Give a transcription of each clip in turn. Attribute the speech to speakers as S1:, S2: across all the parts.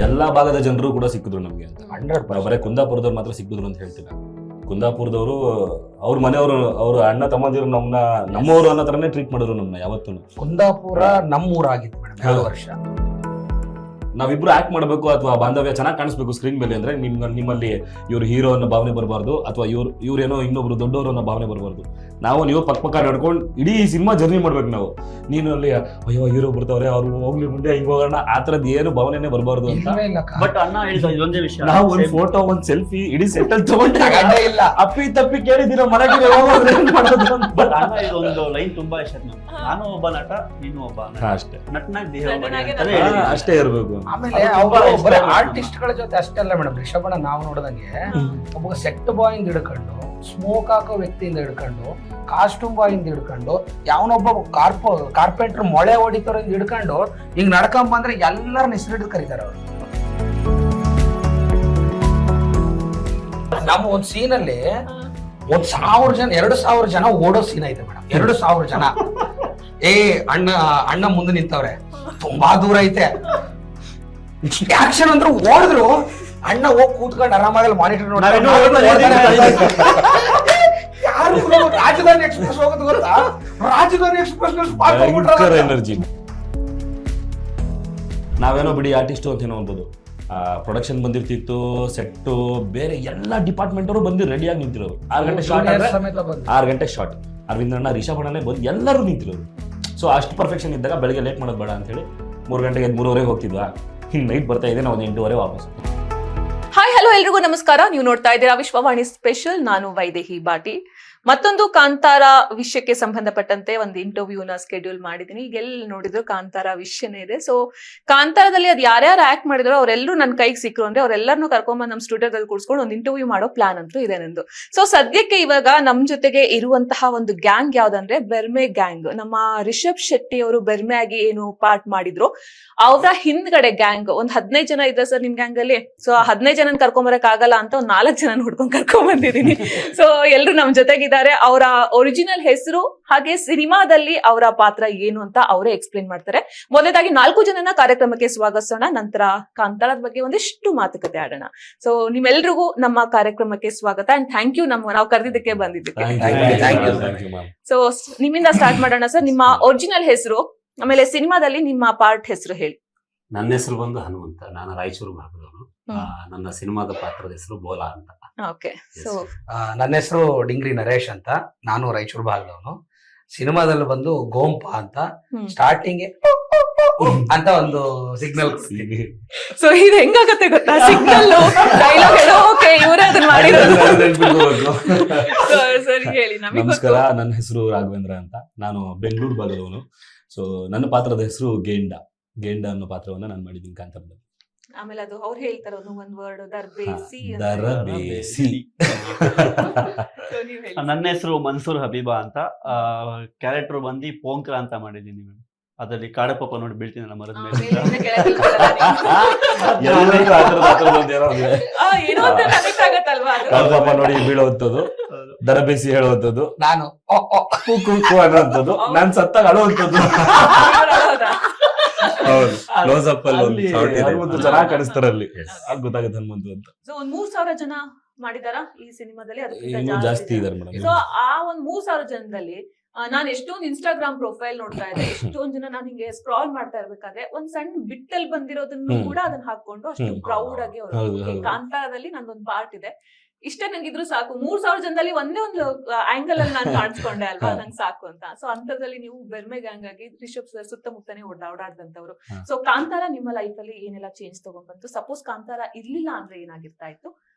S1: ಎಲ್ಲಾ ಭಾಗದ ಜನರು ಕೂಡ ಸಿಕ್ಕಿದ್ರು ನಮ್ಗೆ ಅಂತ.
S2: 100%.
S1: ಬರೀ ಕುಂದಾಪುರದವ್ರು ಮಾತ್ರ ಸಿಕ್ಕಿದ್ರು ಅಂತ ಹೇಳ್ತಿಲ್ಲ. ಕುಂದಾಪುರದವರು ಅವ್ರ ಮನೆಯವರು, ಅವ್ರ ಅಣ್ಣ ತಮ್ಮಂದಿರು ನಮ್ಮವರು ಅನ್ನೋ ತರನೇ ಟ್ರೀಟ್ ಮಾಡಿದ್ರು ನಮ್ಮನ್ನ ಯಾವತ್ತೂ.
S2: ಕುಂದಾಪುರ ನಮ್ಮೂರಾಗಿತ್ತು ಮೇಡಮ್ 7 ವರ್ಷ.
S1: ನಾವಿಬ್ರು ಆಕ್ಟ್ ಮಾಡಬೇಕು ಅಥವಾ ಬಾಂಧವ್ಯ ಚೆನ್ನಾಗಿ ಕಾಣಿಸ್ಬೇಕು ಸ್ಕ್ರೀನ್ ಮೇಲೆ ಅಂದ್ರೆ ನಿಮ್ಮಲ್ಲಿ ಇವ್ರು ಹೀರೋ ಅನ್ನೋ ಭಾವನೆ ಬರಬಾರ್ದು, ಅಥವಾ ಇವ್ರೇನೋ ಇನ್ನೊಬ್ರು ದೊಡ್ಡವರು ಅನ್ನೋ ಭಾವನೆ ಬರಬಾರ್ದು. ನೀವು ಪಕ್ಕ ನಡ್ಕೊಂಡು ಇಡೀ ಸಿನಿಮಾ ಜರ್ನಿ ಮಾಡ್ಬೇಕು ನಾವು. ನೀನು ಅಲ್ಲಿ ಅಯ್ಯೋ ಹೀರೋ ಬರ್ತಾವ್ರೆ, ಅವ್ರು ಹೋಗ್ಲಿ ಮುಂದೆ ಹಿಂಗ್ ಹೋಗೋಣ, ಆ ತರದ್ ಏನು ಭಾವನೆನೇ ಬರಬಾರ್ದು ಅಂತ.
S3: ಬಟ್ ಅಣ್ಣ ಹೇಳಿದ ಇದೊಂದೇ ವಿಷಯ,
S1: ನಾವು ಒಂದ್ ಫೋಟೋ ಒಂದ್ ಸೆಲ್ಫಿ ಇಡೀ ಸೆಟ್ ಅಲ್ಲಿ ತಗೊಂಡಾಗ
S2: ಇಲ್ಲ
S1: ಅಪ್ಪಿ ತಪ್ಪಿ ಕೇಳಿದಿರೋ ಮನೆಗೆ
S3: ಬಟ್ ಅಣ್ಣ ಇದೊಂದು ಲೈನ್ ತುಂಬಾ ಇಷ್ಟ ನಮ್ಗೆ. ನಾನು ಒಬ್ಬ ನಟ, ನೀನು ಒಬ್ಬ ನಟ.
S1: ಅಷ್ಟೇ
S3: ನಟನಾಗಿ ಬಿಹೇವ್ ಮಾಡಿ
S4: ನಟನಾಗಿ
S3: ಅಂತಾನೆ ಹೇಳಿದ್ದೀನಿ.
S1: ಅಷ್ಟೇ ಇರ್ಬೇಕು.
S2: ಆಮೇಲೆ
S3: ಅದು ತುಂಬಾ
S2: ಅವರು
S3: ಇಷ್ಟ
S2: ಬರೀ
S3: ಆಗುತ್ತೆ.
S2: ಆರ್ಟಿಸ್ಟ್ ಗಳ ಜೊತೆ ಅಷ್ಟೇ ಅಲ್ಲ ಮೇಡಮ್. ರಿಷಭಣ್ಣ ನಾವು ನೋಡಿದಂಗೆ ಒಬ್ಬ ಸೆಟ್ ಬಾಯ್ ಇಂದ ಹಿಡ್ಕೊಂಡು, ಸ್ಮೋಕ್ ಹಾಕೋ ವ್ಯಕ್ತಿಯಿಂದ ಹಿಡ್ಕೊಂಡು, ಕಾಸ್ಟ್ಯೂಮ್ ಬಾಯ್ ಇಂದ ಹಿಡ್ಕೊಂಡು, ಯಾವನೊಬ್ಬ ಕಾರ್ಪೆಂಟರ್ ಮೊಳೆ ಹೊಡಿತಾರ ಹಿಡ್ಕೊಂಡು ಹಿಂಗ್ ನಡ್ಕೊಂಡ್ ಬಂದ್ರೆ ಎಲ್ಲರನ್ನ ಹೆಸರಿಟ್ಟು ಕರೀತಾರೆ ಅವ್ರು. ನಮ್ಮ ಒಂದ್ ಸೀನ್ ಅಲ್ಲಿ 1,000 ಜನ 2,000 ಜನ ಓಡೋ ಸೀನ್ ಐತೆ ಮೇಡಮ್. 2,000 ಜನ ಅಣ್ಣ ಮುಂದೆ ನಿಂತವ್ರೆ, ತುಂಬಾ ದೂರ ಐತೆ. ಆಕ್ಷನ್ ಅಂದ್ರೆ ಓಡಿದ್ರು, ಅಣ್ಣ ಹೋಗಿ ಕೂತ್ಕೊಂಡು ಆರಾಮಾಗಿ ಮಾನಿಟರ್ ಯಾರು ರಾಜಧಾನಿ ಎಕ್ಸ್ಪ್ರೆಸ್ ಹೋಗೋದು ಗೊತ್ತಾ? ರಾಜಧಾನಿ ಎಕ್ಸ್ಪ್ರೆಸ್
S1: ಭಯಂಕರ ಎನರ್ಜಿ. ನಾವೇನೋ ಬಿಡಿ ಆರ್ಟಿಸ್ಟ್ ಅಂತ ಏನೋ ಅಂತದ್ದು, ಪ್ರೊಡಕ್ಷನ್ ಬಂದಿರ್ತಿತ್ತು, ಸೆಟ್ಟು ಬೇರೆ ಎಲ್ಲ ಡಿಪಾರ್ಟ್ಮೆಂಟ್ ಅವರು ಬಂದು ರೆಡಿಯಾಗಿ ನಿಂತಿರೋರು. 6 ಗಂಟೆ ಶಾರ್ಟ್ ಅಂದ್ರೆ 6 ಗಂಟೆ ಶಾರ್ಟ್. ಅರವಿಂದ್ ಅಣ್ಣ, ರಿಷಬ್ ಅಣ್ಣನೇ ಬಂದು ಎಲ್ಲರೂ ನಿಂತಿರೋರು. ಸೊ ಅಷ್ಟು ಪರ್ಫೆಕ್ಷನ್ ಇದ್ದಾಗ ಬೆಳಗ್ಗೆ ಲೇಟ್ ಮಾಡೋದು ಬೇಡ ಅಂತ ಹೇಳಿ 3 ಗಂಟೆಗೆ 3:30 ಹೋಗ್ತಿದ್ವಾ. ಹಿಂಗ್ ನೈಟ್ ಬರ್ತಾ ಇದೆ, ನಾವು 8:15 ವಾಪಸ್.
S4: ಹಾಯ್ ಹಲೋ ಎಲ್ರಿಗೂ ನಮಸ್ಕಾರ. ನೀವು ನೋಡ್ತಾ ಇದ್ದೀರಾ ವಿಶ್ವವಾಣಿ ಸ್ಪೆಷಲ್. ನಾನು ವೈದೇಹಿ ಬಾಟಿ. ಮತ್ತೊಂದು ಕಾಂತಾರ ವಿಷಯಕ್ಕೆ ಸಂಬಂಧಪಟ್ಟಂತೆ ಒಂದು ಇಂಟರ್ವ್ಯೂನ ಸ್ಕೆಡ್ಯೂಲ್ ಮಾಡಿದೀನಿ. ಈಗ ಎಲ್ಲಿ ನೋಡಿದ್ರು ಕಾಂತಾರ ವಿಷಯನೇ ಇದೆ. ಸೊ ಕಾಂತಾರದಲ್ಲಿ ಅದು ಯಾರ್ಯಾರು ಆಕ್ಟ್ ಮಾಡಿದ್ರು ಅವರೆಲ್ಲರೂ ನನ್ನ ಕೈಗೆ ಸಿಕ್ಕರು ಅಂದ್ರೆ ಅವರೆಲ್ಲರನ್ನೂ ಕರ್ಕೊಂಡ್ಬಂದು ನಮ್ಮ ಸ್ಟುಡಿಯೋದಲ್ಲಿ ಕೂರಿಸ್ಕೊಂಡು ಒಂದು ಇಂಟರ್ವ್ಯೂ ಮಾಡೋ ಪ್ಲಾನ್ ಅಂತೂ ಇದೆ ನಂದು. ಸೊ ಸದ್ಯಕ್ಕೆ ಇವಾಗ ನಮ್ ಜೊತೆಗೆ ಇರುವಂತಹ ಒಂದು ಗ್ಯಾಂಗ್ ಯಾವ್ದಂದ್ರೆ ಬೆರ್ಮೆ ಗ್ಯಾಂಗ್. ನಮ್ಮ ರಿಷಬ್ ಶೆಟ್ಟಿ ಅವರು ಬೆರ್ಮೆ ಆಗಿ ಏನು ಪಾರ್ಟ್ ಮಾಡಿದ್ರು, ಅವರ ಹಿಂದ್ಗಡೆ ಗ್ಯಾಂಗ್ ಒಂದು 15 ಜನ ಇದ್ದಾರೆ ಸರ್ ನಿಮ್ ಗ್ಯಾಂಗ್ ಅಲ್ಲಿ. ಸೊ 15 ಜನ ಕರ್ಕೊಂಬರಕ್ ಆಗಲ್ಲ ಅಂತ ಒಂದು 4 ಜನ ಹುಡ್ಕೊಂಡ್ ಕರ್ಕೊಂಡ್ ಬಂದಿದ್ದೀನಿ. ಸೊ ಎಲ್ರು ನಮ್ ಜೊತೆಗಿದ್ದಾರೆ. ಅವರ ಒರಿಜಿನಲ್ ಹೆಸರು ಹಾಗೆ ಸಿನಿಮಾದಲ್ಲಿ ಅವರ ಪಾತ್ರ ಏನು ಅಂತ ಅವರೇ ಎಕ್ಸ್ಪ್ಲೇನ್ ಮಾಡ್ತಾರೆ. ಮೊದಲನೇದಾಗಿ 4 ಜನನ ಕಾರ್ಯಕ್ರಮಕ್ಕೆ ಸ್ವಾಗತಿಸೋಣ, ನಂತರ ಕಾಂತಾರದ ಬಗ್ಗೆ ಒಂದಿಷ್ಟು ಮಾತುಕತೆ ಆಡೋಣ. ಸೊ ನಿಮ್ಮೆಲ್ರಿಗೂ ನಮ್ಮ ಕಾರ್ಯಕ್ರಮಕ್ಕೆ ಸ್ವಾಗತ ಅಂಡ್ ಥ್ಯಾಂಕ್ ಯು ನಾವು ಕರೆದಿದ್ದಕ್ಕೆ ಬಂದಿದ್ದಕ್ಕೆ. ಸೊ ನಿಮ್ಮಿಂದ ಸ್ಟಾರ್ಟ್ ಮಾಡೋಣ ಸರ್. ನಿಮ್ಮ ಒರಿಜಿನಲ್ ಹೆಸರು, ಆಮೇಲೆ ಸಿನಿಮಾದಲ್ಲಿ ನಿಮ್ಮ ಪಾರ್ಟ್ ಹೆಸರು ಹೇಳಿ.
S5: ನನ್ನ ಹೆಸರು ಬಂದು ಹನುಮಂತ, ನಾನು ರಾಯಚೂರು ಭಾಗದವನು. ನನ್ನ ಸಿನಿಮಾದ ಪಾತ್ರದ ಹೆಸರು ಬೋಲಾ ಅಂತ.
S4: ಓಕೆ. ಸೊ
S2: ನನ್ನ ಹೆಸರು ಡಿಂಗ್ರಿ ನರೇಶ್ ಅಂತ, ನಾನು ರಾಯಚೂರು ಭಾಗದವನು. ಸಿನಿಮಾದಲ್ಲಿ ಬಂದು ಗೋಂಪ ಅಂತ ಸ್ಟಾರ್ಟಿಂಗ್ ಅಂತ ಒಂದು ಸಿಗ್ನಲ್.
S4: ಸೊ ಇದು ಹೆಂಗಾಗತ್ತೆ ಗೊತ್ತಾ, ಸಿಗ್ನಲ್ ಡೈಲಾಗ್ ಹೇಳೋ ಓಕೆ ಇವರೇ ಅದನ್ನ ಮಾಡಿರೋದು. ಸರಿ ಹೇಳಿ.
S1: ನಮಸ್ಕಾರ, ನನ್ನ ಹೆಸರು ರಾಘವೇಂದ್ರ ಅಂತ, ನಾನು ಬೆಂಗಳೂರು ಭಾಗದವನು. ಸೊ ನನ್ನ ಪಾತ್ರದ ಹೆಸರು ಗೇಂಡ ಅನ್ನೋ ಪಾತ್ರವನ್ನ ನಾನು ಮಾಡಿದ್ದೀನಿ ಕಾಂತಾರದಲ್ಲಿ.
S4: ಆಮೇಲೆ ಅದು ಅವ್ರು ಹೇಳ್ತಾರ ಒಂದು ವರ್ಡ್ ದರ್ಬೇಸಿ.
S3: ನನ್ನ ಹೆಸರು ಮನ್ಸೂರ್ ಹಬೀಬಾ ಅಂತ. ಕ್ಯಾರೆಕ್ಟರ್ ಬಂದು ಪೋಂಕ್ರ ಅಂತ ಮಾಡಿದ್ದೀನಿ ಮೇಡಮ್. ಅದರಲ್ಲಿ ಕಾಡಪ್ಪ ನೋಡಿ ಬೀಳ್ತೀನಿ ಮರದ ಮೇಲೆ.
S1: ನೋಡಿ ಬೀಳುವಂಥದ್ದು, ದರಬೇಸಿ ಹೇಳುವಂಥದ್ದು,
S2: ನಾನು
S1: ಅನ್ನುವಂಥದ್ದು, ನಾನ್ ಸತ್ತಾಗ ಅಳುವಂಥದ್ದು. ಹೌದು, ಕ್ಲೋಸ್ ಅಪ್ ಅಲ್ಲಿ ಹನುಮಂತು ಚೆನ್ನಾಗಿ ಕಾಣಿಸ್ತಾರೆ ಅಲ್ಲಿ, ಗೊತ್ತಾಗುತ್ತೆ ಹನುಮಂತು ಅಂತ.
S4: ಸೊ ಒಂದ್ 3,000 ಜನ ಮಾಡಿದಾರ ಈ ಸಿನಿಮಾದಲ್ಲಿ,
S1: ಇನ್ನೂ ಜಾಸ್ತಿ ಇದಾರೆ ಮೇಡಮ್.
S4: ಸೊ ಆ ಒಂದ್ 3,000 ಜನದಲ್ಲಿ ನಾನು ಎಷ್ಟೊಂದು ಇನ್ಸ್ಟಾಗ್ರಾಮ್ ಪ್ರೊಫೈಲ್ ನೋಡ್ತಾ ಇದ್ದೆ. ಎಷ್ಟೊಂದ್ ಜನ ನಾನು ಹಿಂಗೆ ಸ್ಕ್ರಾಲ್ ಮಾಡ್ತಾ ಇರ್ಬೇಕಾದ್ರೆ ಒಂದ್ ಸಣ್ಣ ಬಿಟ್ಟಲ್ಲಿ ಬಂದಿರೋದನ್ನು ಕೂಡ ಅದನ್ನ ಹಾಕೊಂಡು ಅಷ್ಟು ಪ್ರೌಡ್ ಆಗಿ ಅವರು ಕಾಂತಾರದಲ್ಲಿ ನಂದೊಂದು ಪಾರ್ಟ್ ಇದೆ ಇಷ್ಟೇ ನಂಗಿದ್ರು ಸಾಕು. 3,000 ಜನದಲ್ಲಿ ಒಂದೇ ಒಂದು ಆಂಗಲ್ ಅಲ್ಲಿ ನಾನು ಕಾಣಿಸ್ಕೊಂಡೆ ಅಲ್ವಾ, ನಂಗೆ ಸಾಕು ಅಂತ. ಸೊ ಅಂತದ್ರಲ್ಲಿ ನೀವು ಬೆರ್ಮೆ ಗ್ಯಾಂಗ್ ಆಗಿ ರಿಷಬ್ ಸರ್ ಸುತ್ತಮುತ್ತನೇ ಓಡಾಡ್ದಂತವ್ರು. ಸೊ ಕಾಂತಾರ ನಿಮ್ಮ ಲೈಫ್ ಅಲ್ಲಿ ಏನೆಲ್ಲ ಚೇಂಜ್ ತಗೊಂಡ್ಬಂತು? ಸಪೋಸ್ ಕಾಂತಾರ ಇರ್ಲಿಲ್ಲ ಅಂದ್ರೆ ಏನಾಗಿರ್ತಾ ಇತ್ತು?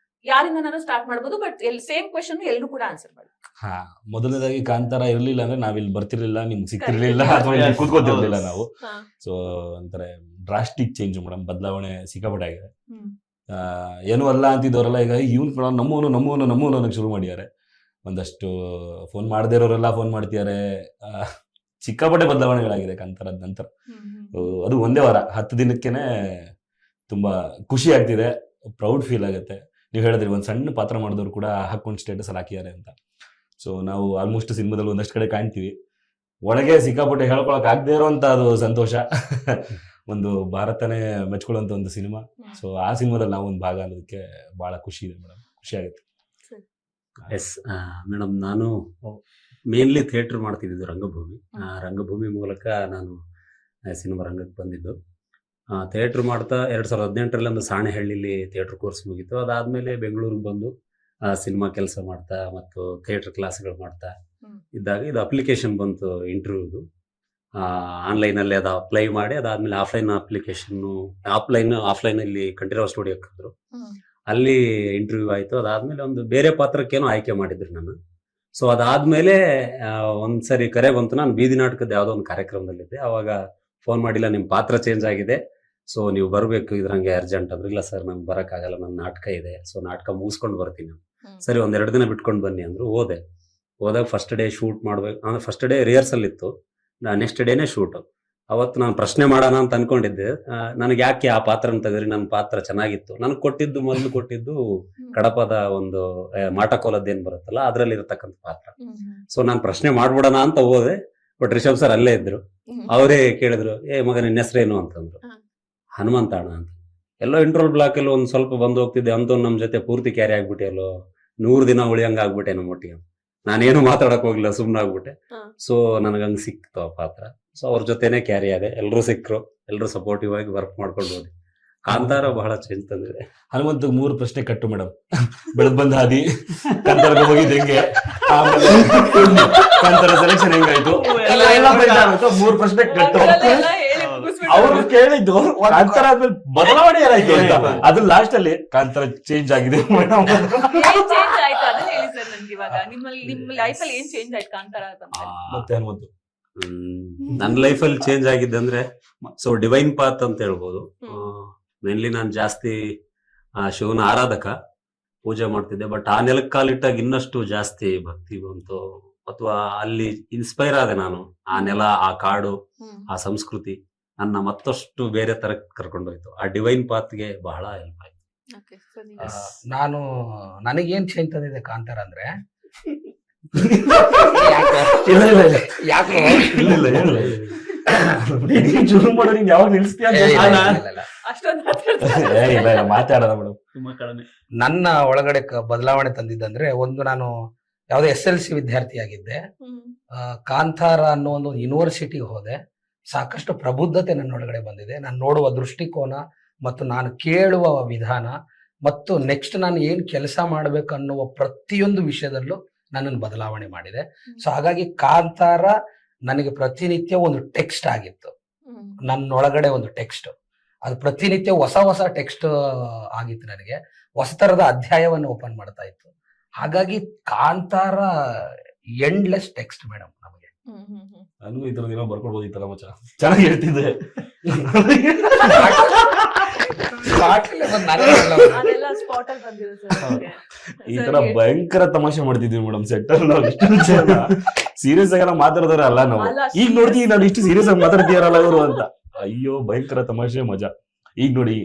S4: ಯಾರಿಂದ ನಾನು ಸ್ಟಾರ್ಟ್ ಮಾಡ್ಬೋದು, ಬಟ್ ಸೇಮ್ ಕ್ವೆಶನ್ ಎಲ್ಲರೂ ಕೂಡ ಆನ್ಸರ್ ಮಾಡಿ.
S1: ಮೊದಲನೇದಾಗಿ ಕಾಂತಾರ ಇರ್ಲಿಲ್ಲ ಅಂದ್ರೆ ನಾವಿಲ್ಲಿ ಬರ್ತಿರ್ಲಿಲ್ಲ, ನಿಮ್ಗೆ ಸಿಕ್ತಿರ್ಲಿಲ್ಲ, ಅಥವಾ ಇಲ್ಲಿ ಕೂತ್ಕೋತಿರ್ಲಿಲ್ಲ ನಾವು. ಸೊ ಒಂಥರ ಡ್ರಾಸ್ಟಿಕ್ ಚೇಂಜ್ ಮೇಡಮ್, ಬದಲಾವಣೆ ಸಿಕ್ಕಾಪಟ್ಟೆ ಆಗಿದೆ. ಏನೂ ಅಲ್ಲ ಅಂತಿದ್ದವರೆಲ್ಲ ಈಗ ಇವ್ನು ನಮ್ಮವನು ಅನ್ನೋಕೆ ಶುರು ಮಾಡಿದ್ದಾರೆ. ಒಂದಷ್ಟು ಫೋನ್ ಮಾಡದೇ ಇರೋರೆಲ್ಲ ಫೋನ್ ಮಾಡ್ತಿದ್ದಾರೆ. ಸಿಕ್ಕಾಪಟ್ಟೆ ಬದಲಾವಣೆಗಳಾಗಿದೆ ಕಾಂತಾರದ ನಂತರ. ಅದು ಒಂದೇ ವಾರ 10 ದಿನಕ್ಕೇನೆ ತುಂಬಾ ಖುಷಿ ಆಗ್ತಿದೆ, ಪ್ರೌಡ್ ಫೀಲ್ ಆಗುತ್ತೆ. ನೀವು ಹೇಳಿದ್ರಿ ಒಂದ್ ಸಣ್ಣ ಪಾತ್ರ ಮಾಡಿದವ್ರು ಕೂಡ ಹಾಕೊಂಡು ಸ್ಟೇಟಸ್ ಅಲ್ಲಿ ಹಾಕಿದ್ದಾರೆ ಅಂತ. ಸೊ ನಾವು ಆಲ್ಮೋಸ್ಟ್ ಸಿನಿಮಾದಲ್ಲಿ ಒಂದಷ್ಟು ಕಡೆ ಕಾಣ್ತೀವಿ, ಒಳಗೆ ಸಿಕ್ಕಾಪಟ್ಟೆ ಹೇಳ್ಕೊಳಕ್ ಆಗದೆ ಇರೋಂತ ಅದು ಸಂತೋಷ. ಒಂದು ಭಾರತನೇ ಮೆಚ್ಕೊಳ್ಳುವಂತ ಒಂದು ಸಿನಿಮಾ. ಸೊ ಆ ಸಿನಿಮಾದಲ್ಲಿ ನಾವು ಒಂದು ಭಾಗ ಅನ್ನೋದಕ್ಕೆ ಬಹಳ ಖುಷಿ ಇದೆ ಮೇಡಮ್, ಖುಷಿ ಆಗುತ್ತೆ.
S5: ಎಸ್ ಮೇಡಮ್, ನಾನು ಮೇನ್ಲಿ ಥಿಯೇಟರ್ ಮಾಡ್ತಿದ್ದು ರಂಗಭೂಮಿ. ರಂಗಭೂಮಿ ಮೂಲಕ ನಾನು ಸಿನಿಮಾ ರಂಗಕ್ಕೆ ಬಂದಿದ್ದು. ಥಿಯೇಟರ್ ಮಾಡ್ತಾ 2018ರಲ್ಲಿ ಒಂದು ಸಾಣೆಹಳ್ಳಿಲಿ ಥಿಯೇಟರ್ ಕೋರ್ಸ್ ಮುಗೀತು. ಅದಾದ್ಮೇಲೆ ಬೆಂಗಳೂರಿಗೆ ಬಂದು ಸಿನಿಮಾ ಕೆಲಸ ಮಾಡ್ತಾ ಮತ್ತು ಥಿಯೇಟರ್ ಕ್ಲಾಸ್ಗಳು ಮಾಡ್ತಾ ಇದ್ದಾಗ ಇದು ಅಪ್ಲಿಕೇಶನ್ ಬಂತು ಇಂಟರ್ವ್ಯೂದು. ಆನ್ಲೈನಲ್ಲಿ ಅದು ಅಪ್ಲೈ ಮಾಡಿ ಅದಾದ್ಮೇಲೆ ಆಫ್ಲೈನ್ ಅಪ್ಲಿಕೇಶನ್ನು ಆಫ್ಲೈನ್ ಅಲ್ಲಿ ಕಂಠೀರವ ಸ್ಟುಡಿಯೋ ಕರೆದ್ರು. ಅಲ್ಲಿ ಇಂಟರ್ವ್ಯೂ ಆಯ್ತು. ಅದಾದ್ಮೇಲೆ ಒಂದು ಬೇರೆ ಪಾತ್ರಕ್ಕೇನೋ ಆಯ್ಕೆ ಮಾಡಿದ್ರು ನನ್ನ. ಸೊ ಅದಾದ್ಮೇಲೆ ಒಂದ್ಸರಿ ಕರೆ ಬಂತು. ನಾನು ಬೀದಿ ನಾಟಕದ ಯಾವುದೋ ಒಂದು ಕಾರ್ಯಕ್ರಮದಲ್ಲಿದ್ದೆ. ಅವಾಗ ಫೋನ್ ಮಾಡಿಲ್ಲ, ನಿಮ್ಮ ಪಾತ್ರ ಚೇಂಜ್ ಆಗಿದೆ, ಸೊ ನೀವು ಬರಬೇಕು ಇದ್ರಂಗೆ ಅರ್ಜೆಂಟ್ ಅಂದ್ರೆ. ಇಲ್ಲ ಸರ್ ನಂಗೆ ಬರೋಕ್ಕಾಗಲ್ಲ, ನನ್ನ ನಾಟಕ ಇದೆ, ಸೊ ನಾಟಕ ಮುಗಿಸ್ಕೊಂಡು ಬರ್ತೀನಿ. ಸರಿ, 1-2 ದಿನ ಬಿಟ್ಕೊಂಡು ಬನ್ನಿ ಅಂದ್ರು. ಹೋದಾಗ ಫಸ್ಟ್ ಡೇ ಶೂಟ್ ಮಾಡ್ಬೇಕು. ಫಸ್ಟ್ ಡೇ ರಿಹರ್ಸಲ್ ಇತ್ತು, ನೆಕ್ಸ್ಟ್ ಡೇನೇ ಶೂಟ್. ಅವತ್ತು ನಾನು ಪ್ರಶ್ನೆ ಮಾಡೋಣ ಅಂತ ಅನ್ಕೊಂಡಿದ್ದೆ, ನನಗೆ ಯಾಕೆ ಆ ಪಾತ್ರನ ತೆಗೆದ್ರಿ, ನನ್ನ ಪಾತ್ರ ಚೆನ್ನಾಗಿತ್ತು. ನನಗೆ ಮೊದಲು ಕೊಟ್ಟಿದ್ದು ಕಡಪದ ಒಂದು ಮಾಟಕೋಲದ್ದೇನ್ ಬರುತ್ತಲ್ಲ ಅದ್ರಲ್ಲಿ ಇರತಕ್ಕಂಥ ಪಾತ್ರ. ಸೊ ನಾನು ಪ್ರಶ್ನೆ ಮಾಡ್ಬಿಡೋಣ ಅಂತ ಹೋದೆ. ಬಟ್ ರಿಷಬ್ ಸರ್ ಅಲ್ಲೇ ಇದ್ರು. ಅವರೇ ಕೇಳಿದ್ರು, ಮಗ ನಿನ್ನ ಹೆಸರೇನು ಅಂತಂದ್ರು. ಹನುಮಂತ ಅಣ್ಣ ಅಂತ. ಎಲ್ಲೋ ಇಂಟ್ರೋಲ್ ಬ್ಲಾಕ್ ಅಲ್ಲಿ ಒಂದ್ ಸ್ವಲ್ಪ ಬಂದು ಹೋಗ್ತಿದ್ದೆ, ಅಂತ ನಮ್ ಜೊತೆ ಪೂರ್ತಿ ಕ್ಯಾರಿ ಆಗ್ಬಿಟ್ಟೆ, ಎಲ್ಲೋ 100 ದಿನ ಉಳಿಯಂಗ ಆಗ್ಬಿಟ್ಟೆ ನಮ್ಮೊಟ್ಟಿಗೆ. ನಾನೇನು ಮಾತಾಡಕ್ ಹೋಗಿಲ್ಲ, ಸುಮ್ನೆ ಆಗ್ಬಿಟ್ಟೆ. ಸೊ ನನಗಂಗ್ ಸಿಕ್ತು ಆ ಪಾತ್ರ. ಸೊ ಅವ್ರ ಜೊತೆನೆ ಕ್ಯಾರಿ ಆದೆ. ಎಲ್ರು ಸಿಕ್ರು, ಎಲ್ರು ಸಪೋರ್ಟಿವ್ ಆಗಿ ವರ್ಕ್ ಮಾಡ್ಕೊಂಡು ಹೋದೆ. ಕಾಂತಾರ ಬಹಳ ಚೇಂಜ್ ತಂದಿದೆ.
S1: ಹನುಮಂತ 3 ಪ್ರಶ್ನೆ ಕಟ್ಟು ಮೇಡಮ್. ಬೆಳೆದ್ ಬಂದ ಹಾದಿ, ಕಾಂತಾರದ ಹೋಗಿದ್ದು ಹೆಂಗೆ, ಆಮೇಲೆ ಕಾಂತಾರ ಸೆಲೆಕ್ಷನ್ ಹೆಂಗಾಯ್ತು, 3 ಪ್ರಶ್ನೆ ಕಟ್ಟು. ಅವ್ರು ಕೇಳಿದ್ದು ಕಾಂತಾರ ಆದ್ಮೇಲೆ ಬದಲಾವಣೆ ಏನಾಯ್ತು ಅಂತ. ಅದು ಲಾಸ್ಟ್ ಅಲ್ಲಿ ಕಾಂತಾರ ಚೇಂಜ್ ಆಗಿದೆ ಮೇಡಮ್. ಮತ್ತೆ ಹನುಮಂತ
S5: ನನ್ನ ಲೈಫಲ್ಲಿ ಚೇಂಜ್ ಆಗಿದ್ದೆ ಅಂದ್ರೆ ಸೊ ಡಿವೈನ್ ಪಾತ್ ಅಂತ ಹೇಳ್ಬೋದು. ಮೇನ್ಲಿ ನಾನು ಜಾಸ್ತಿ ಶಿವನ ಆರಾಧಕ, ಪೂಜೆ ಮಾಡ್ತಿದ್ದೆ. ಬಟ್ ಆ ನೆಲಕ್ಕೆ ಕಾಲಿಟ್ಟಾಗ ಇನ್ನಷ್ಟು ಜಾಸ್ತಿ ಭಕ್ತಿ ಬಂತು, ಅಥವಾ ಅಲ್ಲಿ ಇನ್ಸ್ಪೈರ್ ಆದೆ ನಾನು. ಆ ನೆಲ, ಆ ಕಾಡು, ಆ ಸಂಸ್ಕೃತಿ ನನ್ನ ಮತ್ತಷ್ಟು ಬೇರೆ ತರ ಕರ್ಕೊಂಡೋಯ್ತು. ಆ ಡಿವೈನ್ ಪಾತ್ಗೆ ಬಹಳ ಹೆಲ್ಪ್ ಆಯ್ತು.
S2: ನನಗೇನ್ ಚೇಂಜ್ ತಂದಿದೆ ಕಾಂತಾರ ಅಂದ್ರೆ, ಯಾಕೋ
S1: ಶುರು ಮಾಡೋ ನೀನ್ ಯಾವಾಗ ನಿಲ್ಸ್ತೀಯ ಮಾತಾಡೋಣ ಮೇಡಮ್.
S3: ತುಂಬಾ ಕಡಿಮೆ
S2: ನನ್ನ ಒಳಗಡೆ ಬದಲಾವಣೆ ತಂದಿದ್ದಂದ್ರೆ, ಒಂದು ನಾನು ಯಾವುದೇ SLC ವಿದ್ಯಾರ್ಥಿಯಾಗಿದ್ದೆ. ಕಾಂತಾರ ಅನ್ನೋ ಒಂದು ಯೂನಿವರ್ಸಿಟಿಗೆ ಹೋದೆ. ಸಾಕಷ್ಟು ಪ್ರಬುದ್ಧತೆ ನನ್ನೊಳಗಡೆ ಬಂದಿದೆ. ನಾನು ನೋಡುವ ದೃಷ್ಟಿಕೋನ ಮತ್ತು ನಾನು ಕೇಳುವ ವಿಧಾನ ಮತ್ತು ನೆಕ್ಸ್ಟ್ ನಾನು ಏನ್ ಕೆಲಸ ಮಾಡ್ಬೇಕನ್ನುವ ಪ್ರತಿಯೊಂದು ವಿಷಯದಲ್ಲೂ ನನ್ನನ್ನು ಬದಲಾವಣೆ ಮಾಡಿದೆ. ಸೊ ಹಾಗಾಗಿ ಕಾಂತಾರ ನನಗೆ ಪ್ರತಿನಿತ್ಯ ಒಂದು ಟೆಕ್ಸ್ಟ್ ಆಗಿತ್ತು. ನನ್ನೊಳಗಡೆ ಒಂದು ಟೆಕ್ಸ್ಟ್, ಅದು ಪ್ರತಿನಿತ್ಯ ಹೊಸ ಟೆಕ್ಸ್ಟ್ ಆಗಿತ್ತು. ನನಗೆ ಹೊಸ ತರದ ಅಧ್ಯಾಯವನ್ನು ಓಪನ್ ಮಾಡ್ತಾ ಇತ್ತು. ಹಾಗಾಗಿ ಕಾಂತಾರ ಎಂಡ್ಲೆಸ್ ಟೆಕ್ಸ್ಟ್ ಮೇಡಮ್ ನಮಗೆ.
S1: ನನಗೂ ಈ ತರದ ಏನೋ ಬರ್ಕೊಳ್ಬೋದಿತ್ತಲ್ಲ ಮಚ್ಚ, ಚೆನ್ನಾಗಿ ಹೇಳ್ತಿದ್ದೆ. ಈ ತರ ಭಯಂಕರ ತಮಾಷೆ ಮಾಡ್ತಿದ್ವಿ ಮೇಡಮ್ ಸೆಟ್ ಅಲ್ಲಿ. ನಾವು ಇಷ್ಟು ಸೀರಿಯಸ್ ಆಗಿ ನಾವು ಮಾತಾಡೋದಾರ ಅಲ್ಲ ನಾವು. ಈಗ ನೋಡ್ತೀವಿ ನಾನು ಇಷ್ಟು ಸೀರಿಯಸ್ ಆಗಿ ಮಾತಾಡ್ತೀಯಾರಲ್ಲ ಇವರು ಅಂತ. ಅಯ್ಯೋ ಭಯಂಕರ ತಮಾಷೆ ಮಜಾ. ಈಗ ನೋಡಿ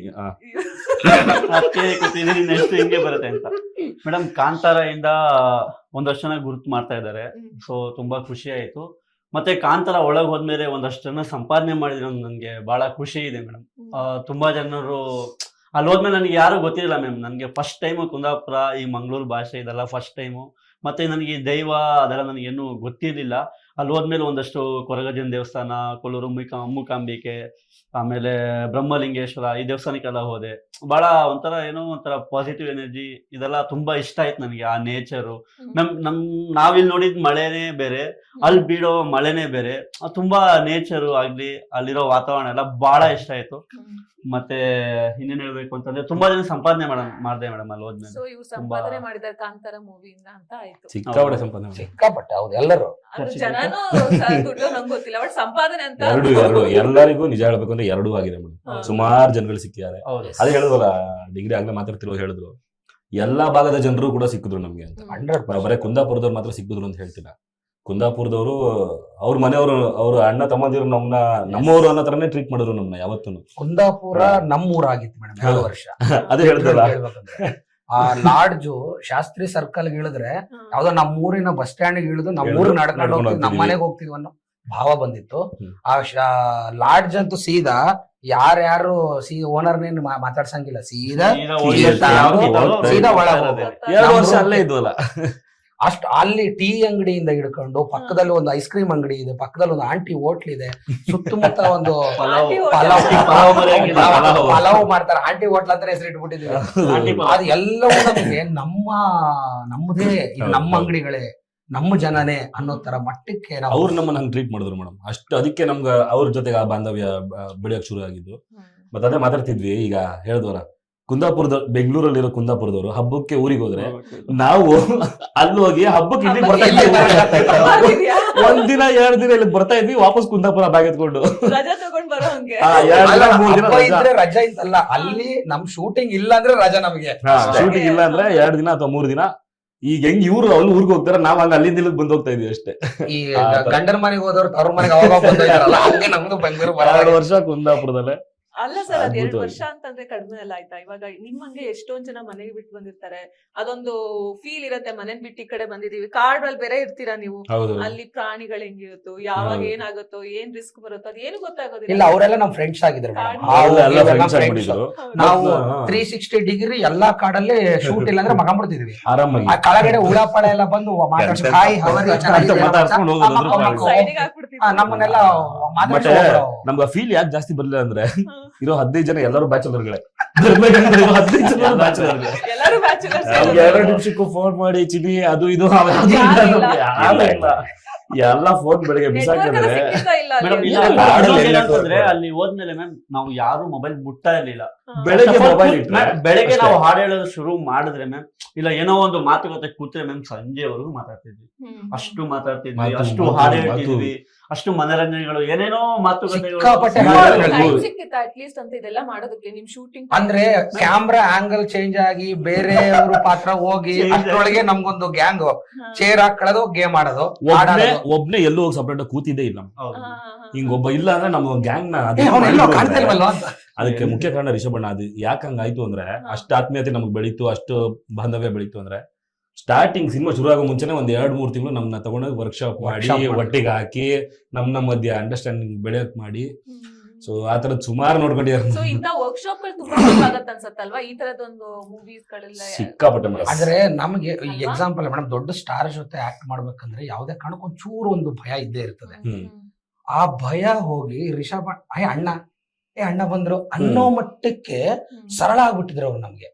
S3: ನೆಕ್ಸ್ಟ್ ಹಿಂಗೆ ಬರುತ್ತೆ ಅಂತ. ಮೇಡಮ್, ಕಾಂತಾರ ಇಂದ ಒಂದಷ್ಟು ಜನ ಗುರುತು ಮಾಡ್ತಾ ಇದ್ದಾರೆ. ಸೊ ತುಂಬಾ ಖುಷಿ ಆಯ್ತು. ಮತ್ತೆ ಕಾಂತಾರ ಒಳಗೆ ಹೋದ್ಮೇಲೆ ಒಂದಷ್ಟು ಜನ ಸಂಪಾದನೆ ಮಾಡಿದ್ರೆ ನನ್ಗೆ ಬಹಳ ಖುಷಿ ಇದೆ ಮೇಡಮ್. ತುಂಬಾ ಜನರು ಅಲ್ಲಿ ಹೋದ್ಮೇಲೆ ನನಗೆ ಯಾರು ಗೊತ್ತಿರಲಿಲ್ಲ ಮ್ಯಾಮ್. ನನಗೆ ಫಸ್ಟ್ ಟೈಮು ಕುಂದಾಪುರ, ಈ ಮಂಗಳೂರು ಭಾಷೆ ಇದೆಲ್ಲ ಫಸ್ಟ್ ಟೈಮು. ಮತ್ತೆ ನನಗೆ ದೈವ ಅದೆಲ್ಲ ನನಗೇನು ಗೊತ್ತಿರಲಿಲ್ಲ. ಅಲ್ಲಿ ಹೋದ್ಮೇಲೆ ಒಂದಷ್ಟು ಕೊರಗಜ್ಜನ ದೇವಸ್ಥಾನ, ಕೊಲ್ಲೂರು ಮೂಕಾಂಬಿಕೆ, ಆಮೇಲೆ ಬ್ರಹ್ಮಲಿಂಗೇಶ್ವರ, ಈ ದೇವಸ್ಥಾನಕ್ಕೆಲ್ಲ ಹೋದೆ. ಬಹಳ ಒಂಥರ ಪಾಸಿಟಿವ್ ಎನರ್ಜಿ ಇದೆಲ್ಲ ತುಂಬಾ ಇಷ್ಟ ಆಯ್ತು ನನಗೆ. ಆ ನೇಚರು, ನಾವಿಲ್ಲಿ ನೋಡಿದ್ ಮಳೆನೇ ಬೇರೆ, ಅಲ್ಲಿ ಬೀಳೋ ಮಳೆನೇ ಬೇರೆ. ತುಂಬಾ ನೇಚರು ಆಗ್ಲಿ, ಅಲ್ಲಿರೋ ವಾತಾವರಣ ಎಲ್ಲ ಬಹಳ ಇಷ್ಟ ಆಯ್ತು. ಮತ್ತೆ ಇನ್ನೇನ್ ಹೇಳ್ಬೇಕು ಅಂತಂದ್ರೆ ತುಂಬಾ ಜನ ಸಂಪಾದನೆ ಮಾಡಿದೆ ಮೇಡಮ್ ಅಲ್ಲಿ ಹೋದ್ಮೇಲೆ.
S4: ಸೊ ಇವ್ರು ಸಂಪಾದನೆ ಮಾಡಿದ್ದಾರೆ ಕಾಂತಾರ ಮೂವಿಯಿಂದ ಅಂತ ಆಯ್ತು.
S1: ಸಿಕ್ಕಾಪಟ್ಟೆ ಸಂಪಾದನೆ.
S2: ಸಿಕ್ಕಾಪಟ್ಟೆ, ಹೌದು. ಎಲ್ಲರೂ
S4: ಜನನು ದುಡ್ಡು ನಂಗೆ ಗೊತ್ತಿಲ್ಲ, ಬಟ್ ಸಂಪಾದನೆ ಅಂತ
S1: ಎರಡು ಎಲ್ಲರಿಗೂ ನಿಜ ಹೇಳ್ಬೇಕು ಅಂದ್ರೆ ಎರಡೂ ಆಗಿದೆ ಮೇಡಮ್. ಸುಮಾರು ಜನಗಳು ಸಿಕ್ಕಿದ್ದಾರೆ. ಅದೇ ಹೇಳಿದ್ವಲ್ಲ, ಡಿಗ್ರಿ ಆಗ್ಲೇ ಮಾತಾಡ್ತಿರೋ ಹೇಳಿದ್ರು, ಎಲ್ಲಾ ಭಾಗದ ಜನರು ಕೂಡ ಸಿಕ್ಕಿದ್ರು ನಮ್ಗೆ ಅಂತ.
S2: 100%.
S1: ಬರೀ ಕುಂದಾಪುರದವ್ರು ಮಾತ್ರ ಸಿಕ್ಕಿದ್ರು ಅಂತ ಹೇಳ್ತಿಲ್ಲ. ಕುಂದಾಪುರದವರು ಅವ್ರ ಮನೆಯವರು, ಅವ್ರ ಅಣ್ಣ ತಮ್ಮಂದಿರು ನಮ್ಮವರು ಅನ್ನೋ ತರನೇ ಟ್ರೀಟ್ ಮಾಡಿದ್ರು ನಮ್ನ ಯಾವತ್ತೂ.
S2: ಕುಂದಾಪುರ ನಮ್ಮೂರಾಗಿತ್ತು ಮೇಡಮ್ 7 ವರ್ಷ.
S1: ಅದೇ ಹೇಳ್ತಲ್ಲ,
S2: ಆ ಲಾಡ್ಜು ಶಾಸ್ತ್ರಿ ಸರ್ಕಲ್ ಇಳಿದ್ರೆ ಯಾವ್ದೋ ನಮ್ಮೂರಿನ ಬಸ್ ಸ್ಟ್ಯಾಂಡ್ ಇಳಿದು ನಮ್ಮೂರು ನಡ್ಕೊಂಡು ಹೋಗ್ತೀವಿ, ನಮ್ಮ ಮನೆಗೆ ಹೋಗ್ತೀವಿ ಅನ್ನೋ ಭಾವ ಬಂದಿತ್ತು. ಆ ಲಾಡ್ಜ್ ಅಂತೂ ಸೀದಾ ಯಾರ್ಯಾರು ಓನರ್ನೇನು ಮಾತಾಡ್ಸಂಗಿಲ್ಲ, ಸೀದಾ
S3: ಹೋಗಿ
S2: ಸೀದಾ ಒಳಗೆ
S3: ಹೋಗೋದು.
S1: 2 ವರ್ಷ ಅಲ್ಲೇ ಇದ್ವಲ್ಲ.
S2: ಅಷ್ಟು ಅಲ್ಲಿ ಟೀ ಅಂಗಡಿಯಿಂದ ಹಿಡ್ಕೊಂಡು ಪಕ್ಕದಲ್ಲಿ ಒಂದು ಐಸ್ ಕ್ರೀಮ್ ಅಂಗಡಿ ಇದೆ, ಪಕ್ಕದಲ್ಲಿ ಒಂದು ಆಂಟಿ ಹೋಟ್ಲ್ ಇದೆ, ಸುತ್ತಮುತ್ತ ಒಂದು ಪಲಾವ್ ಮಾಡ್ತಾರೆ, ಆಂಟಿ ಹೋಟ್ಲ್ ಅಂತ ಹೆಸರು ಇಟ್ಬಿಟ್ಟಿದೀವಿ. ಅದು ಎಲ್ಲವೂ ನಮಗೆ ನಮ್ಮದೇ, ನಮ್ಮ ಅಂಗಡಿಗಳೇ, ನಮ್ಮ ಜನನೇ ಅನ್ನೋ ತರ ಮಟ್ಟಕ್ಕೆ ನಾವು
S1: ಅವ್ರು ನಮ್ಮನ್ನ ಹಂಗ್ ಟ್ರೀಟ್ ಮಾಡಿದ್ರು ಮೇಡಮ್. ಅಷ್ಟು ಅದಕ್ಕೆ ನಮ್ಗೆ ಅವ್ರ ಜೊತೆಗೆ ಆ ಬಾಂಧವ್ಯ ಬೆಳೆಯಕ್ ಶುರು ಆಗಿದ್ದು. ಮತ್ತೆ ಅದೇ ಮಾತಾಡ್ತಿದ್ವಿ, ಈಗ ಹೇಳಿದ್ವಲ್ಲ ಬೆಂಗಳೂರಲ್ಲಿರೋ ಕುಂದಾಪುರದವರು ಹಬ್ಬಕ್ಕೆ ಊರಿಗೆ ಹೋದ್ರೆ ನಾವು ಅಲ್ಲಿ ಹೋಗಿ ಹಬ್ಬಕ್ಕೆ ಇಲ್ಲಿ ಬರ್ತಾ ಇದ್ವಿ. 1 ದಿನ 2 ದಿನ ಇಲ್ಲಿ ಬರ್ತಾ ಇದ್ವಿ, ವಾಪಸ್ ಕುಂದಾಪುರ ಬ್ಯಾಗ್ ಎತ್ಕೊಂಡು.
S4: ರಜಾ ತಗೊಂಡ್ ಬರೋ ಹಂಗೆ.
S1: 2 ದಿನ 3 ದಿನ
S2: ಹಬ್ಬ ಇದ್ರೆ ರಜಾ ಇಂತಲ್ಲ, ಅಲ್ಲಿ ನಮ್ ಶೂಟಿಂಗ್ ಇಲ್ಲ ಅಂದ್ರೆ ರಜಾ ನಮಗೆ.
S1: ಶೂಟಿಂಗ್ ಇಲ್ಲ ಅಂದ್ರೆ 2 ದಿನ ಅಥವಾ 3 ದಿನ. ಈಗ ಹೆಂಗ್ ಇವ್ರು ಅಲ್ಲಿ ಊರಿಗೆ ಹೋಗ್ತಾರೆ, ನಾವ್ ಹಂಗ ಅಲ್ಲಿಂದ ಇಲ್ಲಿಗೆ ಬಂದ್ ಹೋಗ್ತಾ ಇದೀವಿ ಅಷ್ಟೇ.
S2: ಈ ಗಂಡನ ಮನೆಗೆ ಹೋದವ್ರು ಅವ್ರ ಮನೆಗೆ ಅವಾಗ ಬಂದಿದ್ದಾರಲ್ಲ, ಹಂಗೆ ನಮ್ದು ಬೆಂಗಳೂರು
S1: 2 ವರ್ಷ ಕುಂದಾಪುರದಲ್ಲೇ.
S4: ಅಲ್ಲ ಸರ್, ಅದ್ 2
S1: ಅದ್ಭುತವಾಗಿ.
S4: ವರ್ಷ ಅಂತಂದ್ರೆ ಕಡಿಮೆ ಅಲ್ಲ ಆಯ್ತಾ? ಇವಾಗ ನಿಮ್ಮಂಗೆ ಎಷ್ಟೊಂದ್ ಜನ ಮನೆಗೆ ಬಿಟ್ಟು ಬಂದಿರ್ತಾರೆ, ಅದೊಂದು ಫೀಲ್ ಇರತ್ತೆ. ಮನೇನ್ ಬಿಟ್ಟು ಈ ಕಡೆ ಬಂದಿದೀವಿ, ಕಾಡಲ್ಲಿ ಬೇರೆ ಇರ್ತೀರಾ ನೀವು,
S1: ಹೌದು.
S4: ಅಲ್ಲಿ ಪ್ರಾಣಿಗಳು ಹೆಂಗಿರುತ್ತೋ, ಯಾವಾಗ
S1: ಹೌದು.
S4: ಏನಾಗುತ್ತೋ, ಏನ್ ರಿಸ್ಕ್ ಬರುತ್ತೋ ಅದ್ ಏನು
S2: ಇಲ್ಲ.
S4: ಗೊತ್ತಾಗೋದಿಲ್ಲ.
S2: ಅವರೆಲ್ಲ ನಮ್ ಫ್ರೆಂಡ್ಸ್ ಆಗಿದ್ರು madam.
S1: ಎಲ್ಲ ಫ್ರೆಂಡ್ಸ್
S2: friends.
S1: ಆಗ್ಬಿಟ್ಟಿದ್ರು.
S2: ನಾವು
S1: ಹಾ.
S2: 360 ಡಿಗ್ರಿ ಎಲ್ಲಾ ಕಾಡಲ್ಲಿ ಶೂಟ್ ಇಲ್ಲ ಅಂದ್ರೆ ಮಗಂಬಿಡ್ತಿದ್ವಿ.
S1: ಆರಾಮಾಗಿ
S2: ಆ ಕೆಳಗಡೆ ಉಳಾಪಳ ಎಲ್ಲ ಬಂದು ಮಾತಾಡ್ಸಿ ಹಾಯ್ ಹವರಿ
S1: ಮಾತಾಡ್ಸ್ಕೊಂಡು ಹೋಗೋದು.
S4: ಸೈಡಿಗೆ ಹಾಕ್ಬಿಡ್ತೀವಿ.
S2: ನಮ್ಮನ್ನೆಲ್ಲ
S1: ಮತ್ತೆ
S2: ಮಾತಾಡ್ಸಿ
S1: ನಮ್ಗೆ ಆ ಫೀಲ್ ಯಾಕೆ ಜಾಸ್ತಿ ಬರ್ಲಿಲ್ಲ ಅಂದ್ರೆ,
S4: ಹಾ.
S1: ಇರೋ 15 ಜನ ಎಲ್ಲರೂ ಬ್ಯಾಚುಲರ್ಗಳೇ. 15 ಜನ ಬ್ಯಾಚುಲರ್ಗಳೇ.
S4: ಎಲ್ಲರೂ ಬ್ಯಾಚುಲರ್ಸ್.
S1: ನಮ್ಗೆ 2 ನಿಮಿಷಕ್ಕೂ ಫೋನ್ ಮಾಡಿ ಚಿನಿ ಅದು ಇದು ಎಲ್ಲ ಫೋನ್ ಬೆಳಿಗ್ಗೆ ಬಿಸಾಕಿದ್ರೆ
S3: ಮೇಡಮ್
S1: ಇಲ್ಲ, ಕಾಡಲ್ಲಿ ಎಲ್ಲ
S3: ಅಂತಂದ್ರೆ ಅಲ್ಲಿ ಹೋದ್ಮೇಲೆ ಮ್ಯಾಮ್ ನಾವು ಯಾರು ಮೊಬೈಲ್ ಮುಟ್ತಾ ಇರ್ಲಿಲ್ಲ.
S1: ಬೆಳಗ್ಗೆ ಮೊಬೈಲ್ ಇಟ್ರೆ
S3: ಬೆಳಗ್ಗೆ
S1: ಅಷ್ಟೇ.
S3: ನಾವು ಹಾಡು ಹೇಳೋದು ಶುರು ಮಾಡಿದ್ರೆ ಮ್ಯಾಮ್, ಇಲ್ಲ ಏನೋ ಒಂದು ಮಾತುಕತೆ ಕೂತ್ರೆ ಮ್ಯಾಮ್ ಸಂಜೆವರೆಗೂ ಮಾತಾಡ್ತಿದ್ವಿ, ಅಷ್ಟು ಮಾತಾಡ್ತಿದ್ವಿ,
S1: ಮಾತು,
S3: ಅಷ್ಟು
S1: ಮಾತು,
S3: ಹಾಡು
S1: ಮಾತು.
S3: ಹೇಳ್ತಿದ್ವಿ, ಅಷ್ಟು ಮನರಂಜನೆಗಳು, ಏನೇನೋ ಮಾತುಕತೆಗಳು.
S2: ಸಿಕ್ಕಾಪಟ್ಟೆ
S4: ಅಟ್ಲೀಸ್ಟ್ ಅಂತ ಇದೆಲ್ಲ ಮಾಡೋದಕ್ಕೆ ನಿಮ್ ಶೂಟಿಂಗ್
S2: ಅಂದ್ರೆ ಕ್ಯಾಮ್ರಾ ಆಂಗಲ್ ಚೇಂಜ್ ಆಗಿ ಬೇರೆಯವ್ರ ಪಾತ್ರ ಹೋಗಿ
S3: Change
S2: ಅಷ್ಟ್ರೊಳಗೆ ನಮ್ಗೊಂದು ಗ್ಯಾಂಗ್ ಚೇರ್ ಹಾಕೊಳ್ಳೋದು, ಗೇಮ್ ಆಡೋದು,
S1: ಒಬ್ನೇ ಎಲ್ಲೂ ಹೋಗಿ ಸಪರೇಟ್ ಕೂತಿದ್ದೇ ಇಲ್ಲ.
S3: ಹೌದು.
S1: ಹಿಂಗ್ ಒಬ್ಬ ಇಲ್ಲ ಅಂದ್ರೆ ನಮ್ಮ ಗ್ಯಾಂಗ್ ನ ಅದು
S2: ಅವನೆಲ್ಲೋ ಕಾಣ್ತಾ ಇಲ್ವಲ್ಲ ಅಂತ.
S1: ಅದಕ್ಕೆ ಮುಖ್ಯ ಕಾರಣ ರಿಷಬಣ್ಣ. ಅದು ಯಾಕೆ ಹಂಗಾಯ್ತು ಅಂದ್ರೆ, ಅಷ್ಟು ಆತ್ಮೀಯತೆ ನಮ್ಗೆ ಬೆಳೀತು, ಅಷ್ಟು ಬಾಂಧವ್ಯ ಬೆಳೀತು ಅಂದ್ರೆ, ಸ್ಟಾರ್ಟಿಂಗ್ ಸಿನಿಮಾ ಶುರು ಆಗೋ ಮುಂಚೆನೆ ಒಂದ್ 2-3 ತಿಂಗಳು ನಮ್ನ ತಗೊಂಡೋಗಿ ವರ್ಕ್ಶಾಪ್ ಮಾಡಿ, ಒಟ್ಟಿಗೆ ಹಾಕಿ, ನಮ್ಮ ಮಧ್ಯ ಅಂಡರ್ಸ್ಟ್ಯಾಂಡಿಂಗ್ ಬೆಳೆಯಕ್ ಮಾಡಿ, ಸೊ ಆ ತರದ್ ಸುಮಾರು ನೋಡ್ಕೊಂಡಿದ್ದಾರೆ.
S4: ಸೊ ಇಂತ ವರ್ಕ್ಶಾಪ್ ಗಳು ತುಂಬಾ ಯೂಸ್ ಆಗತ್ತೆ ಅನ್ಸತ್ತಲ್ವಾ ಈ ತರದೊಂದು ಮೂವೀಸ್ ಗಳೆಲ್ಲ?
S1: ಸಿಕ್ಕಾಪಟ್ಟೆ ಮೇಡಮ್.
S2: ಆದ್ರೆ ನಮ್ಗೆ ಎಕ್ಸಾಂಪಲ್ ಮೇಡಮ್, ದೊಡ್ಡ ಸ್ಟಾರ್ ಜೊತೆ ಆಕ್ಟ್ ಮಾಡ್ಬೇಕಂದ್ರೆ ಯಾವ್ದೇ ಕಾರಣಕ್ಕೂ ಒಂಚೂರು ಒಂದು ಭಯ ಇದ್ದೇ ಇರ್ತದೆ. ಆ ಭಯ ಹೋಗಿ ರಿಷಬ್ ಅಣ್ಣ ಬಂದ್ರು ಅನ್ನೋ ಮಟ್ಟಕ್ಕೆ ಸರಳ ಆಗ್ಬಿಟ್ಟಿದ್ರು ಅವ್ರು ನಮ್ಗೆ.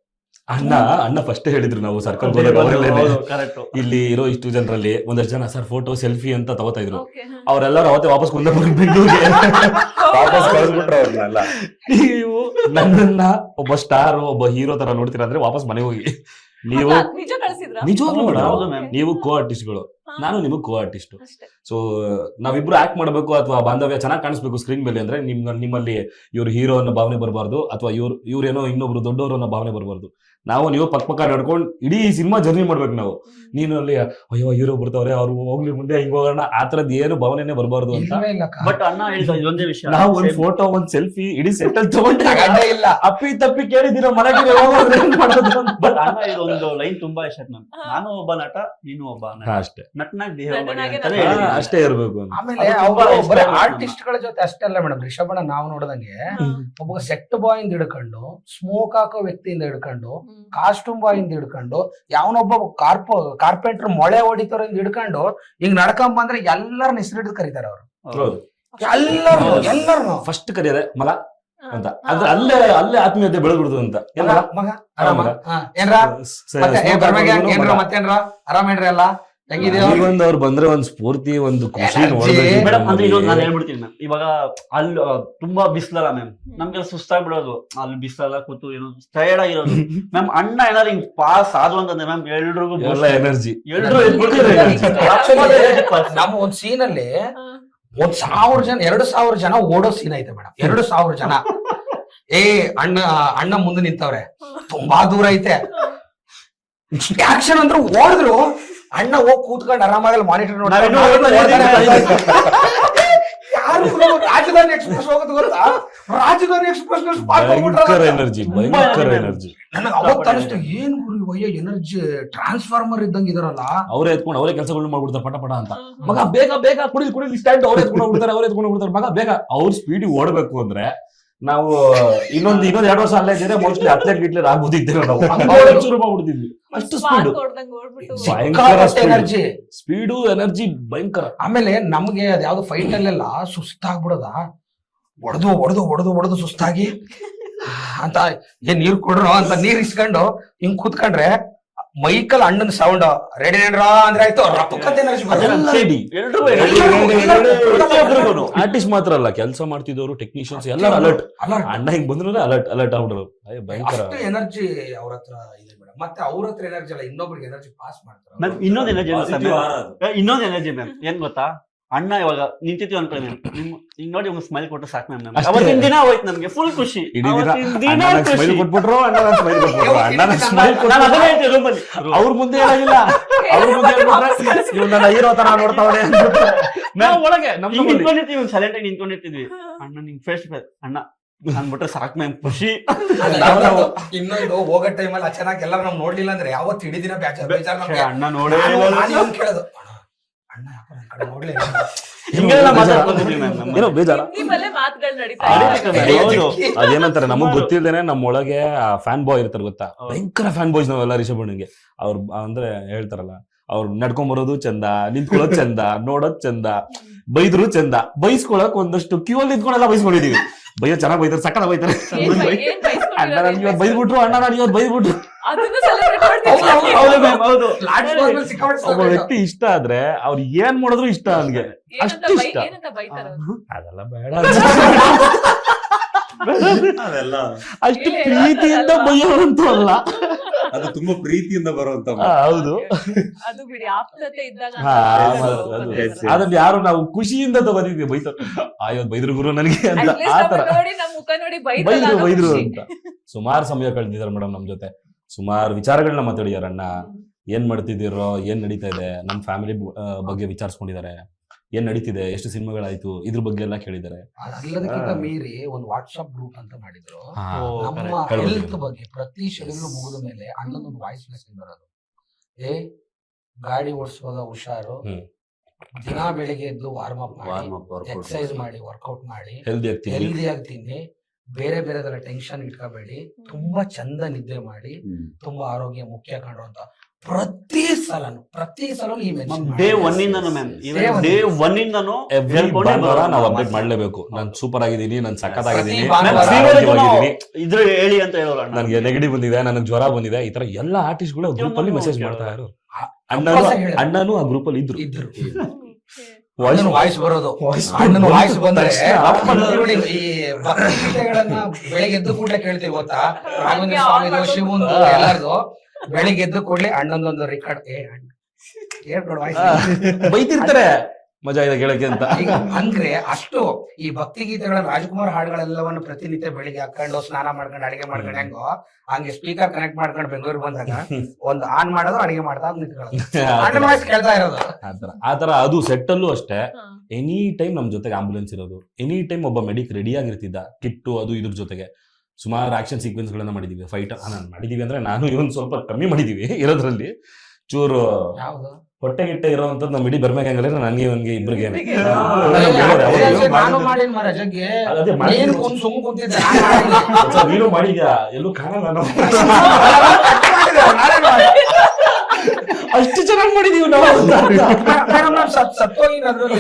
S1: ಅಣ್ಣ ಫಸ್ಟ್ ಹೇಳಿದ್ರು, ನಾವು ಸರ್ಕಲ್
S3: ಹೌದು, correct.
S1: ಇಲ್ಲಿ ಇರೋ ಇಷ್ಟು ಜನರಲ್ಲಿ ಒಂದಷ್ಟು ಜನ ಸರ್ ಫೋಟೋ ಸೆಲ್ಫಿ ಅಂತ ತಗೋತಾ ಇದ್ರು.
S4: Okay, ಹ.
S1: ಅವರೆಲ್ಲರೂ ಅವತ್ತೇ ವಾಪಸ್ ಕುಂದಾಪುರ ಬೆಂಗಳೂರಿಗೆ ವಾಪಸ್ ಕಳಿಸ್ಬಿಟ್ರು ಅವ್ರನ್ನೆಲ್ಲ. ನೀವು ನನ್ನನ್ನ ಒಬ್ಬ ಸ್ಟಾರ್, ಒಬ್ಬ ಹೀರೋ ತರ ನೋಡ್ತೀರಾ ಅಂದ್ರೆ ವಾಪಸ್ ಮನೆಗೆ ಹೋಗಿ. ನೀವು
S4: ಹೌದಾ? ನಿಜ ಕಳ್ಸಿದ್ರಾ?
S1: ನಿಜವಾಗ್ಲೂ
S3: ಹೌದು,
S1: ಮೇಡಮ್,
S3: ಹೌದು ma'am.
S1: ನೀವು ಕೋ ಆರ್ಟಿಸ್ಟ್ಗಳು,
S4: ಹಾ.
S1: ನಾನು ನಿಮಗೆ ಕೋ ಆರ್ಟಿಸ್ಟ್.
S4: ಅಷ್ಟೇ.
S1: ಸೊ ನಾವಿಬ್ರು ಆಕ್ಟ್ ಮಾಡಬೇಕು ಅಥವಾ ಬಾಂಧವ್ಯ ಚೆನ್ನಾಗಿ ಕಾಣಿಸ್ಬೇಕು ಸ್ಕ್ರೀನ್ ಮೇಲೆ ಅಂದ್ರೆ, ನಿಮ್ಮಲ್ಲಿ ಇವ್ರು ಹೀರೋ ಅನ್ನೋ ಭಾವನೆ ಬರಬಾರ್ದು, ಅಥವಾ ಇವ್ರೇನೋ ಇನ್ನೊಬ್ರು ದೊಡ್ಡವರು ಅನ್ನೋ ಭಾವನೆ ಬರಬಾರ್ದು. ನೀವು ಪಕ್ಕ ನಡ್ಕೊಂಡು ಇಡೀ ಸಿನಿಮಾ ಜರ್ನಿ ಮಾಡ್ಬೇಕು ನಾವು. ನೀನು ಅಲ್ಲಿ ಅಯ್ಯೋ ಹೀರೋ ಬರ್ತಾವ್ರೆ, ಅವ್ರು ಹೋಗ್ಲಿ ಮುಂದೆ ಹಿಂಗ್ ಹೋಗೋಣ, ಆ ತರದ್ ಏನು ಭಾವನೆನೇ ಬರಬಾರ್ದು ಅಂತ
S2: ಇಲ್ವೇ ಇಲ್ಲ ಅಕ್ಕ.
S3: ಬಟ್ ಅಣ್ಣ ಹೇಳಿದ ಇದೊಂದೇ ವಿಷಯ,
S1: ನಾವು ಒಂದ್ ಫೋಟೋ, ಒಂದ್ ಸೆಲ್ಫಿ ಇಡೀ ಸೆಟಲ್ ತಗೊಂಡ್ರೆ
S2: ಗಂಡ ಇಲ್ಲ.
S1: ಅಪ್ಪಿ ತಪ್ಪಿ ಕೇಳಿದಿರೋ ಮನೆಗೆ
S3: ಬಟ್ ಅಣ್ಣ ಇದೊಂದು ಲೈನ್ ತುಂಬಾ ಇಷ್ಟ ನಮ್ಗೆ. ನಾನು ಒಬ್ಬ ನಟ, ನೀನು ಒಬ್ಬ ನಟ,
S1: ಅಷ್ಟೇ
S3: ನಟನಾಗಿ ಬಿಹೇವ್ ಮಾಡಿ
S4: ನಟನಾಗಿ
S3: ಅಂತಾನೆ
S4: ನಟ.
S3: ಹೇಳಿದ್ರು.
S1: ಅಷ್ಟೇ ಇರ್ಬೇಕು ಅಂತ.
S2: ಆಮೇಲೆ
S3: ಅದು ತುಂಬಾ
S2: ಅವರು
S3: ಇಷ್ಟ
S2: ಬರೀ
S3: ಆಗುತ್ತೆ
S2: ಆರ್ಟಿಸ್ಟ್ ಗಳ ಜೊತೆ ಅಷ್ಟೇ ಅಲ್ಲ ಮೇಡಮ್, ರಿಷಬಣ್ಣ ನಾವು ನೋಡಿದಂಗೆ ಒಬ್ಬ ಸೆಟ್ ಬಾಯ್ ಇಂದ ಹಿಡ್ಕೊಂಡು, ಸ್ಮೋಕ್ ಹಾಕೋ ವ್ಯಕ್ತಿಯಿಂದ ಹಿಡ್ಕೊಂಡು, ಕಾಸ್ಟ್ಯೂಮ್ ಬಾಯ್ ಇಂದ ಹಿಡ್ಕೊಂಡು, ಯಾವನೊಬ್ಬ ಕಾರ್ಪೆಂಟರ್ ಮೊಳೆ ಹೊಡಿತಾರಿಂದ ಹಿಡ್ಕೊಂಡು ಹಿಂಗ್ ನಡ್ಕೊಂಡ್ ಬಂದ್ರೆ ಎಲ್ಲರನ್ನ ಹೆಸರು ಹಿಡಿದು ಕರೀತಾರೆ ಅವರು.
S1: ಹೌದು.
S2: ಎಲ್ಲರನ್ನು
S1: ಫಸ್ಟ್ ಕರೆಯದೆ ಮಲ ಅಂತ, ಅಂದ್ರೆ ಅಲ್ಲೇ ಆತ್ಮೀಯತೆ ಬೆಳೆದ್ಬಿಡ್ತು ಅಂತ. ಏನ್ ಮಲ?
S2: ಮಗ ಆರಾಮ? ಏನ್ರ ಮತ್ತೇನ್ರ ಆರಾಮೇನ್ರಿ ಎಲ್ಲ ಹೆಂಗಿದೆಯೋ?
S1: ಅವ್ರು ಬಂದ್ರೆ ಒಂದ್ ಸ್ಫೂರ್ತಿ, ಒಂದು ಖುಷಿ ನೋಡ್ಬೇಕು.
S3: ಮೇಡಮ್ ಅಂದ್ರೆ ಇದು ನಾನು ಹೇಳ್ಬಿಡ್ತೀನಿ ಮ್ಯಾಮ್, ಇವಾಗ ಅಲ್ಲಿ ತುಂಬಾ ಬಿಸ್ಲಲ್ಲ ಮ್ಯಾಮ್, ನಮ್ಗೆಲ್ಲ ಸುಸ್ತಾಗ್ಬಿಡೋದು, ಅಲ್ಲಿ ಬಿಸ್ಲೆಲ್ಲ ಕೂತು ಏನೋ ಟಯರ್ಡ್ ಆಗಿರೋದು ಮ್ಯಾಮ್. ಅಣ್ಣ ಏನಾದ್ರು ಹಿಂಗ್ ಪಾಸ್ ಆದ್ವು ಅಂತಂದ್ರೆ ಮ್ಯಾಮ್ ಎಲ್ರಿಗೂ
S1: ಎಲ್ಲ ಎನರ್ಜಿ.
S3: ಎಲ್ರು
S2: ನಮ್ಮ ಒಂದ್ ಸೀನ್ ಅಲ್ಲಿ 1,000 ಜನ 2,000 ಜನ ಓಡೋ ಸೀನ್ ಐತೆ ಮೇಡಮ್. 2,000 ಜನ ಅಣ್ಣ ಮುಂದೆ ನಿಂತವ್ರೆ, ತುಂಬಾ ದೂರ ಐತೆ. ಆಕ್ಷನ್ ಅಂದ್ರೆ ಓಡಿದ್ರು, ಅಣ್ಣ ಹೋಗಿ ಕೂತ್ಕೊಂಡು ಆರಾಮಾಗಿ ಮಾನಿಟರ್ ರಾಜಧಾನಿ ಎಕ್ಸ್ಪ್ರೆಸ್ ಹೋಗೋದು ಗೊತ್ತಾ? ರಾಜಧಾನಿ ಎಕ್ಸ್ಪ್ರೆಸ್
S1: ಭಯಂಕರ ಎನರ್ಜಿ, ಭಯಂಕರ ಎನರ್ಜಿ.
S2: ನನಗೆ ಅವತ್ತು ಅನಿಸ್ತು, ಏನ್ ಗುರು ವಯ್ಯ ಎನರ್ಜಿ ಟ್ರಾನ್ಸ್ಫಾರ್ಮರ್ ಇದ್ದಂಗೆ ಇದಾರಲ್ಲ.
S1: ಅವರೇ ಎತ್ಕೊಂಡು ಅವರೇ ಕೆಲಸಗಳು ಮಾಡ್ಬಿಡ್ತಾರೆ ಪಟ ಪಟ ಅಂತ. ಮಗ ಬೇಗ ಬೇಗ ಕುಡಿಲಿ ಸ್ಟ್ಯಾಂಡ್ ಅವ್ರೇ ಎತ್ಕೊಂಡು ಹೋಗ್ಬಿಡ್ತಾರೆ, ಅವ್ರೇ ಎತ್ಕೊಂಡು ಹೋಗ್ಬಿಡ್ತಾರೆ. ಮಗ ಬೇಗ ಅವ್ರ ಸ್ಪೀಡ್ ಓಡಬೇಕು ಅಂದ್ರೆ ನಾವು ಇನ್ನೊಂದ್ 2 ವರ್ಷ ಅಲ್ಲೇ ಇದ್ರೆ ಮೋಸ್ಟ್ಲಿ ಅಥ್ಲೆಟ್ ಗಿಟ್ಲೆಟ್ ಆಗ್ಬೋದಿದ್ದೇವೆ ನಾವು ಶುರು ಮಾಡ್ಬಿಡ್ತಿದ್ವಿ. ಅಷ್ಟು ಸ್ಪೀಡ್,
S2: ಎನರ್ಜಿ,
S1: ಸ್ಪೀಡು ಎನರ್ಜಿ ಭಯಂಕರ.
S2: ಆಮೇಲೆ ನಮ್ಗೆ ಅದ್ಯಾವ್ದು ಫೈಟ್ ಅಲ್ಲೆಲ್ಲ ಸುಸ್ತಾಗ್ಬಿಡೋದ, ಹೊಡೆದು ಸುಸ್ತಾಗಿ ಅಂತ ಏನ್ ನೀರ್ ಕೊಡ್ರೋ ಅಂತ ನೀರ್ ಇಸ್ಕೊಂಡು ಹಿಂಗ್ ಕೂತ್ಕೊಂಡ್ರೆ ಮೈಕಲ್ ಅಣ್ಣನ ಸೌಂಡ್ ರೆಡಿ ನಡ್ರಾ ಅಂದ್ರೆ ಆಯ್ತು, ರಪ್ಪಕ್ಕಂತ ಎನರ್ಜಿ.
S1: ಆರ್ಟಿಸ್ಟ್ ಮಾತ್ರ ಅಲ್ಲ, ಕೆಲಸ ಮಾಡ್ತಿದ್ದವರು, ಟೆಕ್ನಿಷಿಯನ್ಸ್ ಎಲ್ಲ ಅಲರ್ಟ್. ಅಣ್ಣ ಹಿಂಗ್ ಬಂದ್ರು ಅಲರ್ಟ್ ಆಗ್ಬಿಡೋರು. ಭಯಂಕರ
S2: ಎನರ್ಜಿ ಅವ್ರ ಹತ್ರ ಇದೆ ಮೇಡಮ್. ಮತ್ತೆ ಅವ್ರ ಹತ್ರ ಎನರ್ಜಿ ಅಲ್ಲ, ಇನ್ನೊಬ್ರಿಗೆ ಎನರ್ಜಿ ಪಾಸ್ ಮಾಡ್ತಾರೆ.
S3: ಮ್ಯಾಮ್ ಇನ್ನೊಂದು ಎನರ್ಜಿ ಮ್ಯಾಮ್ ಏನ್ ಗೊತ್ತಾ, ಅಣ್ಣ ಇವಾಗ ನಿಂತಿದ್ವಿ ಅನ್ಕೊಳ್ಳಿ ಮ್ಯಾಮ್, ಹಿಂಗ್ ನೋಡಿ ಒಂದು ಸ್ಮೈಲ್ ಕೊಟ್ಟು ಸಾಕು ಮ್ಯಾಮ್.
S1: ಅಷ್ಟೇ.
S3: ಅವತ್ತಿನ ದಿನ ಹೋಯ್ತು ನಮ್ಗೆ ಫುಲ್ ಖುಷಿ.
S1: ಇಡೀ ದಿನ
S3: ಅವತ್ತಿನ್ ದಿನ
S1: ಸ್ಮೈಲ್
S3: ಖುಷಿ.
S1: ಕೊಟ್ಬಿಟ್ರು, ಅಣ್ಣನ ಸ್ಮೈಲ್ ಕೊಟ್ಬಿಟ್ರು, ಅಣ್ಣನ ಸ್ಮೈಲ್
S3: ನಾನು ಅದನ್ನೇ ಹೇಳ್ತೀನಿ room ಅಲ್ಲಿ.
S1: ಅವ್ರ ಮುಂದೆ ಏನಾಗಿಲ್ಲ, ಅವ್ರ ಮುಂದೆ ಇವ್ ನನ್ನ ಹೀರೋ ತರ ನೋಡ್ತಾವ್ರೆ
S3: ನಾವು ಒಳಗೆ
S1: ನಮ್ದು
S3: ಹಿಂಗ್
S1: ಬಂದಿ.
S3: ನಿಂತ್ಕೊಂಡಿರ್ತೀವಿ, ಸೈಲೆಂಟ್ ಆಗಿ ನಿಂತ್ಕೊಂಡಿರ್ತಿದ್ವಿ. ಅಣ್ಣ ನಿಂಗ್ ಫೇಸ್ ಅಣ್ಣ ಅಂದ್ಬಿಟ್ರೆ ಸಾಕು ಮ್ಯಾಮ್ ಖುಷಿ.
S2: ಇನ್ನೊಂದು ಹೋಗೋ ಟೈಮಲ್ಲಿ ಚೆನ್ನಾಗಿ ಎಲ್ಲರೂ ನಾವು ನೋಡ್ಲಿಲ್ಲ ಅಂದ್ರೆ ಯಾವತ್ತು ಇಡೀ ದಿನ ಬೇಜಾರ್ ನಮ್ಗೆ.
S3: ಅಣ್ಣ ನೋಡೇ
S2: ನಾನು ಕೇಳೋದು, ಅಣ್ಣ ಯಾಕೋ ನನ್ ಕಡೆ ನೋಡ್ಲಿಲ್ಲ.
S3: ಹಿಂಗೆಲ್ಲ ಮಾತಾಡ್ಕೊಂಡಿದ್ವಿ ಮ್ಯಾಮ್ ನಮ್ಮ.
S1: ಏನೋ ಬೇಜಾರ.
S4: ನಿಮ್ಮಲ್ಲೇ ಮಾತುಗಳು ನಡೀತಾ
S3: ಹೌದು.
S1: ಅದೇನಂತಾರೆ ನಮಗ್ ಗೊತ್ತಿಲ್ದೇನೆ ನಮ್ಮೊಳಗೆ ಫ್ಯಾನ್ ಬಾಯ್ ಇರ್ತಾರೆ ಗೊತ್ತಾ, ಭಯಂಕರ ಫ್ಯಾನ್ ಬಾಯ್ಸ್ ನಾವೆಲ್ಲ ರಿಷಬ್ ಅಣ್ಣಂಗೆ. ಅವ್ರು ಅಂದ್ರೆ ಹೇಳ್ತಾರಲ್ಲ, ಅವ್ರು ನಡ್ಕೊಂಡ್ ಬರೋದು ಚಂದ, ನಿಂತ್ಕೊಳ್ಳೋದ್ ಚಂದ, ನೋಡೋದ್ ಚಂದ, ಬೈದ್ರು ಚಂದ. ಬೈಸ್ಕೊಳಕ್ ಒಂದಷ್ಟು ಕ್ಯೂ ಅಲ್ಲಿ ನಿಂತ್ಕೊಂಡೆಲ್ಲ ಬೈಸ್ಕೊಂಡಿದೀವಿ. ಬೈಯೋ ಚೆನ್ನಾಗ್ ಬೈತಾರೆ, ಸಕ್ಕದ ಬೈತಾರೆ. ಅಣ್ಣ ನನ್ಗೆ ಇವತ್ತು ಬೈದ್ಬಿಟ್ರು, ಅಣ್ಣ ನಾನು ಇವತ್ತು ಬೈದ್ಬಿಟ್ರು.
S3: ಹೌದು ಮ್ಯಾಮ್ ಹೌದು.
S1: ಒಬ್ಬ ವ್ಯಕ್ತಿ ಇಷ್ಟ ಆದ್ರೆ ಅವ್ರು ಏನ್ ಮಾಡಿದ್ರು ಇಷ್ಟ ನನ್ಗೆ, ಅಷ್ಟು ಇಷ್ಟ. ಅದೆಲ್ಲ ಬೇಡ,
S5: ಅದೆಲ್ಲ
S1: ಅಷ್ಟು ಪ್ರೀತಿಯಿಂದ ಬೈಯೋರಂತೂ ಅಲ್ಲ.
S5: ಅದು ತುಂಬಾ ಪ್ರೀತಿಯಿಂದ ಬರುವಂತ
S1: ಹೌದು.
S4: ಅದು ಬಿಡಿ, ಆಪ್ತತೆ ಇದ್ದಾಗ
S1: ಅದನ್ನ ಯಾರು ನಾವು ಖುಷಿಯಿಂದ ತಗೋದಿದ್ವಿ. ಬೈತಾರೆ, ಇವತ್ತು ಬೈದ್ರು ಗುರು ನನಗೆ ಅಂತ, ಆತರ
S4: ನೋಡಿ ನಮ್ಮ ಮುಖ ನೋಡಿ
S1: ಬೈದ್ರು ಅಂತ. ಸುಮಾರು ಸಮಯ ಕಳೆದಿದ್ದಾರೆ ಮೇಡಮ್ ನಮ್ ಜೊತೆ, ಸುಮಾರು ವಿಚಾರಗಳನ್ನ ಮಾತಾಡಿದಾರೆ. ಅಣ್ಣ ಏನ್ ಮಾಡ್ತಿದ್ದೀರೋ, ಏನ್ ನಡೀತಾ ಇದೆ, ನಮ್ ಫ್ಯಾಮಿಲಿ ಬಗ್ಗೆ ವಿಚಾರಿಸ್ಕೊಂಡಿದ್ದಾರೆ, ಏನ್ ನಡೀತಿದೆ, ಎಷ್ಟು ಸಿನಿಮಾಗಳಾಯ್ತು, ಇದ್ರ ಬಗ್ಗೆ ಎಲ್ಲ ಕೇಳಿದ್ದಾರೆ.
S2: ಅದೆಲ್ಲದಕ್ಕಿಂತ ಮೀರಿ ಒಂದು ವಾಟ್ಸ್ಆಪ್ ಗ್ರೂಪ್ ಅಂತ ಮಾಡಿದ್ರು. ನಮ್ಮ
S1: ಹೇಳ್ಬೋದು.
S2: ಹೆಲ್ತ್ ಬಗ್ಗೆ ಪ್ರತಿ ಶೆಡ್ಯೂಲ್ ಮುಗಿದ ಮೇಲೆ ಅಣ್ಣನೊಂದು ವಾಯ್ಸ್ ಮೆಸೇಜ್ ಬರೋದು, ಗಾಡಿ ಓಡಿಸುವಾಗ ಹುಷಾರು, ದಿನ ಬೆಳಿಗ್ಗೆ ಎದ್ದು ವಾರ್ಮ್ ಅಪ್ ಮಾಡಿ, ಎಕ್ಸರ್ಸೈಸ್ ಮಾಡಿ, ವರ್ಕೌಟ್ ಮಾಡಿ, ಹೆಲ್ದಿ ಆಗಿ ತಿನ್ನಿ, ಬೇರೆ ಬೇರೆ ತರ ಟೆನ್ಷನ್ ಇಟ್ಕೋಬೇಡಿ, ತುಂಬಾ ಚಂದ ನಿದ್ದೆ ಮಾಡಿ, ತುಂಬಾ ಆರೋಗ್ಯ ಮುಖ್ಯ ಕಂಡು ಅಂತ ಪ್ರತಿ ಸಲ ಈ
S3: ಡೇ ಒನ್ ಇಂದನು ಮ್ಯಾಮ್, ಡೇ ಒನ್ ಇಂದನು
S1: ನಾವು ಅಪ್ಡೇಟ್ ಮಾಡ್ಲೇಬೇಕು. ನಾನು ಸೂಪರ್ ಆಗಿದ್ದೀನಿ, ನಾನು ಸಖತ್ತಾಗಿದ್ದೀನಿ,
S3: ಇದ್ರ ಹೇಳಿ ಅಂತ ಹೇಳೋಲ್ಲ.
S1: ನನಗೆ ನೆಗಟಿವ್ ಬಂದಿದೆ, ನನಗೆ ಜ್ವರ ಬಂದಿದೆ, ಈ ತರ ಎಲ್ಲಾ ಆರ್ಟಿಸ್ಟ್ ಗಳು ಗ್ರೂಪ್ ಅಲ್ಲಿ ಮೆಸೇಜ್ ಮಾಡ್ತಾ ಇರೋ. ಅಣ್ಣನು ಆ ಗ್ರೂಪ್ ಅಲ್ಲಿ ಇದ್ರು.
S2: ವಾಯ್ಸ್ ಬರೋದು, ಅಣ್ಣನ ವಾಯ್ಸ್ ಬಂದ್ರೆ ಈ ಭಕ್ತಿಗೀತೆಗಳನ್ನ ಬೆಳಿಗ್ಗೆ ಎದ್ದು ಕೂಡಲೇ ಕೇಳ್ತೀವಿ ಗೊತ್ತಾ, ರಾಘವೇಂದ್ರ ಸ್ವಾಮಿದು, ಶಿವಂದು, ಎಲ್ಲಾರ್ದು ಬೆಳಿಗ್ಗೆ ಎದ್ದು ಕೂಡಲೇ ಅಣ್ಣಂದೊಂದು ರೆಕಾರ್ಡ್, ಹೇಳ್ಕೊಡು ವಾಯ್ಸ್
S1: ಬೈತಿರ್ತಾರೆ, ಮಜಾ ಇದೆ ಕೇಳಕ್ಕೆ ಅಂತ.
S2: ಅಂದ್ರೆ ಅಷ್ಟು ಈ ಭಕ್ತಿ ಗೀತೆಗಳ ರಾಜಕುಮಾರ್ ಹಾಡುಗಳೆಲ್ಲವನ್ನು ಪ್ರತಿನಿತ್ಯ ಬೆಳಿಗ್ಗೆ ಹಾಕೊಂಡು ಸ್ನಾನ ಮಾಡ್ಕೊಂಡು ಅಡಿಗೆ ಮಾಡ್ಕೊಂಡು ಹೆಂಗೋ ಹಂಗೆ ಸ್ಪೀಕರ್ ಕನೆಕ್ಟ್ ಮಾಡ್ಕೊಂಡು ಬೆಂಗಳೂರಿಗೆ ಬಂದಾಗ ಒಂದು ಆನ್ ಮಾಡೋದು, ಅಡಿಗೆ ಮಾಡ್ತಾ ನಿಂತ್ಕೊಳ್ಳೋದು, ಕೇಳ್ತಾ ಇರೋದು.
S1: ಆತರ ಅದು ಸೆಟ್ ಅಲ್ಲೂ ಅಷ್ಟೇ. ಎನಿ ಟೈಮ್ ನಮ್ ಜೊತೆಗೆ ಆಂಬುಲೆನ್ಸ್ ಇರೋದು, ಎನಿ ಟೈಮ್ ಒಬ್ಬ ಮೆಡಿಕ್ ರೆಡಿ ಆಗಿರ್ತಿದ್ದ, ಕಿಟ್ಟು ಅದು ಇದ್ರ ಜೊತೆಗೆ. ಸುಮಾರು ಆಕ್ಷನ್ ಸೀಕ್ವೆನ್ಸ್ ಗಳನ್ನ ಮಾಡಿದೀವಿ, ಫೈಟ್ ಮಾಡಿದೀವಿ ಅಂದ್ರೆ ನಾನು ಇವನ್ ಸ್ವಲ್ಪ ಕಮ್ಮಿ ಮಾಡಿದೀವಿ ಇರೋದ್ರಲ್ಲಿ. ಚೂರು ಹೊಟ್ಟೆ ಗಿಟ್ಟೆ ಇರೋಂಥದ್ದು ನಮ್ಮ ಇಡೀ ಬರ್ಬೇಕಂದ್ರೆ ನನಗೆ ಇವನ್ಗೆ ಇಬ್ರಿಗೆ ನೀನು ಮಾಡಿದ್ಯಾ, ಎಲ್ಲೂ ಕಾಣಲ್ಲ. ಅಷ್ಟು ಚೆನ್ನಾಗಿ ಮಾಡಿದೀವಿ ನಾವು.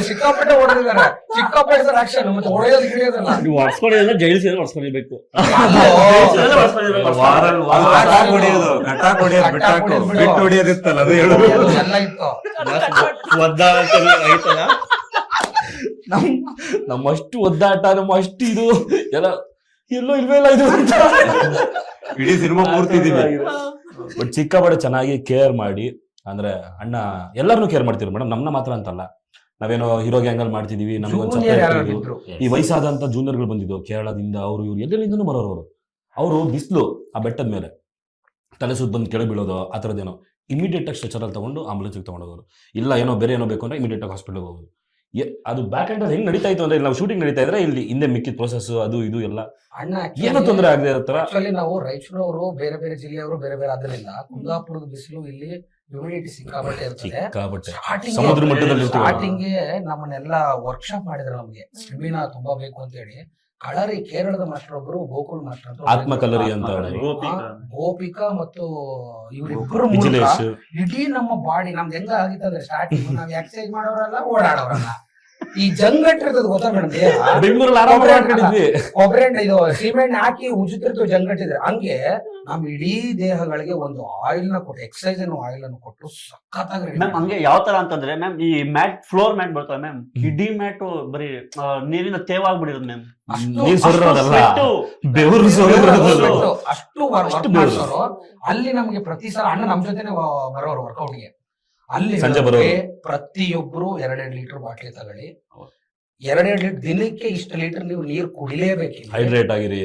S2: ಸಿಕ್ಕಾಪಟ್ಟೆ ಹೊಡೆದಿದ್ದಾರೆ, ಸಿಕ್ಕಾಪಟ್ಟೆ ಆಕ್ಷನ್, ಮತ್ತೆ ಹೊಡೆಯೋದು ಗಿಳಿಯೋದಲ್ಲ.
S3: ನೀವು ಹೊಡ್ಸ್ಕೊಂಡಿದ್ರೆ ಜೈಲ್ ಸೇರಿ ಹೊಡ್ಸ್ಕೊಳ್ಬೇಕು.
S5: ಬಿಟ್ಟು ಹೊಡಿಯೋದಿತ್ತಲ್ಲ, ಅದು ಹೇಳು.
S2: ಎಲ್ಲ ಇತ್ತು.
S1: ನಮ್ಮಷ್ಟು ಒದ್ದಾಟ, ನಮ್ಮ ಅಷ್ಟು ಇದು ಎಲ್ಲ ಎಲ್ಲೋ ಇಲ್ವೇ ಇಲ್ಲ ಇದು ಅಂತ
S5: ಇಡೀ ಸಿನಿಮಾ ಪೂರ್ತಿದೀವಿ.
S1: ಬಟ್ ಸಿಕ್ಕಾಪಟ್ಟೆ ಚೆನ್ನಾಗಿ ಕೇರ್ ಮಾಡಿ, ಅಂದ್ರೆ ಅಣ್ಣ ಎಲ್ಲರನ್ನೂ ಕೇರ್ ಮಾಡ್ತಿದ್ರು ಮೇಡಮ್, ನಮ್ನ ಮಾತ್ರ ಅಂತಲ್ಲ. ನಾವೇನೋ ಹೀರೋ ಗ್ಯಾಂಗಲ್ ಮಾಡ್ತಿದೀವಿ, ನಮ್ಗೊಂದು ಈ ವಯಸ್ಸಾದಂತ ಜೂನಿಯರ್ಗಳು ಬಂದಿದ್ದು ಕೇರಳದಿಂದ, ಅವ್ರು ಇವ್ರು ಎಲ್ಲೆಲ್ಲಿಂದನೂ ಬರೋರು. ಅವರು ಬಿಸಿಲು ಆ ಬೆಟ್ಟದ ಮೇಲೆ ತಲೆ ಸುತ್ತ ಬಂದು ಕೆಳಗೆ ಬೀಳೋದು, ಆ ಥರದ್ದೇನೋ ಇಮಿಡಿಯೇಟ್ ಆಗಿ ಸ್ಟ್ರೆಚರ್ ಅಲ್ಲಿ ತಗೊಂಡು ಆಂಬುಲೆನ್ಸ್ ತಗೊಂಡೋಗೋರು. ಇಲ್ಲ ಏನೋ ಬೇರೆ ಏನೋ ಬೇಕು ಅಂದ್ರೆ ಇಮಿಡಿಯೇಟ್ ಆಗಿ ಹಾಸ್ಪಿಟಲ್ ಹೋಗೋದು. ಅದು ಬ್ಯಾಕ್ ಹ್ಯಾಂಡ್ ಹೆಂಗ್ ನಡೀತಾ ಇತ್ತು ಅಂದ್ರೆ, ನಾವು ಶೂಟಿಂಗ್ ನಡೀತಾ ಇದ್ರೆ ಇಲ್ಲಿ ಹಿಂದೆ ಮಿಕ್ಕಿದ ಪ್ರೊಸೆಸ್ ಅದು ಇದು ಎಲ್ಲ ಏನೋ ತೊಂದರೆ ಆಗದೆ ಇರ್ತಾರ.
S2: ಆಕ್ಚುಲಿ ನಾವು ರಾಯಚೂರವರು ಬೇರೆ ಬೇರೆ ಜಿಲ್ಲೆಯವರು ಬೇರೆ ಬೇರೆ ಆದ್ರಿಂದ ಕುಂದಾಪುರದ ಬಿಸಿಲು ಇಲ್ಲಿ ಹ್ಯೂಮಿಡಿಟಿ ಸಿಕ್ಕಾಪಟ್ಟೆ ಇರ್ತದೆ.
S1: ಸಮುದ್ರ ಮಟ್ಟದಲ್ಲಿ
S2: ಸ್ಟಾರ್ಟಿಂಗ್ ನಮ್ಮನ್ನೆಲ್ಲ ವರ್ಕ್ಶಾಪ್ ಮಾಡಿದ್ರು, ನಮ್ಗೆ ಸ್ಟೆಮಿನಾ ತುಂಬಾ ಬೇಕು ಅಂತ ಹೇಳಿ ಕಳರಿ ಕೇರಳದ ಮಾಸ್ಟರ್ ಒಬ್ರು ಗೋಕುಲ್ ಮಾಸ್ಟರ್ ಅಂತ
S1: ಆತ್ಮ ಕಲರಿ ಅಂತ
S3: ಆತ್ಮ ಕಲರಿ.
S2: ಗೋಪಿಕಾ ಮತ್ತು ಇವರಿಬ್ಬರು
S1: ವಿಜಿಲೇಶ್
S2: ಇಡೀ ನಮ್ಮ ಬಾಡಿ ನಮ್ದು ಹೆಂಗ ಆಗಿತ್ತಂದ್ರೆ ಸ್ಟಾರ್ಟಿಂಗ್ ನಾವ್ ಎಕ್ಸರ್ಸೈಸ್ ಮಾಡೋರಲ್ಲ ಓಡಾಡೋರಲ್ಲ ಈ ಜಂಗಟ್ಟಿರ್ತದ ಗೊತ್ತಾ ಮೇಡಮ್
S1: ಬೆಂಗಳೂರಲ್ಲಿ ಆರಾಮ ಮಾಡ್ಕೊಂಡಿದ್ವಿ.
S2: ಕೊಬ್ಬರಿ ಇದು ಸಿಮೆಂಟ್ ಹಾಕಿ ಉಜ್ತಿರ್ತೇವೆ ಜಂಗಟ್ಟಿದ್ರೆ ಹಂಗೆ ನಮ್ ಇಡೀ ದೇಹಗಳಿಗೆ ಒಂದು ಆಯಿಲ್ ನ ಕೊಟ್ಟು ಎಕ್ಸರ್ಸೈಸ್ ಅನ್ನೋ ಆಯಿಲ್ ಅನ್ನು ಕೊಟ್ಟು ಸಖತ್ತಾಗಿ
S3: ಮ್ಯಾಮ್ ಹಂಗೆ ಯಾವ ತರ ಅಂತಂದ್ರೆ ಮ್ಯಾಮ್ ಈ ಮ್ಯಾಟ್ ಫ್ಲೋರ್ ಮ್ಯಾಟ್ ಬರ್ತವೆ ಮ್ಯಾಮ್ ಇಡೀ ಮ್ಯಾಟ್ ಬರೀ ನೀರಿನ ತೇವಾಗ್ಬಿಡಿರೋದು ಮ್ಯಾಮ್
S1: ನೀರ್ ಸೋರಿರೋದಲ್ಲ, ಬೆವರು ಸೋರಿರೋದು.
S2: ಅಷ್ಟು ವರ್ಕ್ ಮಾಡ್ಸೋರು ಅಲ್ಲಿ ನಮ್ಗೆ ಪ್ರತಿ ಸಲ ಅಣ್ಣ ನಮ್ ಜೊತೆನೆ ಬರೋರು ವರ್ಕೌಟ್ಗೆ. ಅಲ್ಲಿ
S1: ಸಂಜೆ ಬರೋರು.
S2: ಪ್ರತಿಯೊಬ್ರು 2 ಲೀಟರ್ ಬಾಟ್ಲಿ ತಗೊಳ್ಳಿ, 2 ಲೀಟರ್ ದಿನಕ್ಕೆ ಇಷ್ಟು ಲೀಟರ್ ನೀವು ನೀರು ಕುಡಿಲೇಬೇಕು.
S1: ಹೈಡ್ರೇಟ್ ಆಗಿರಿ.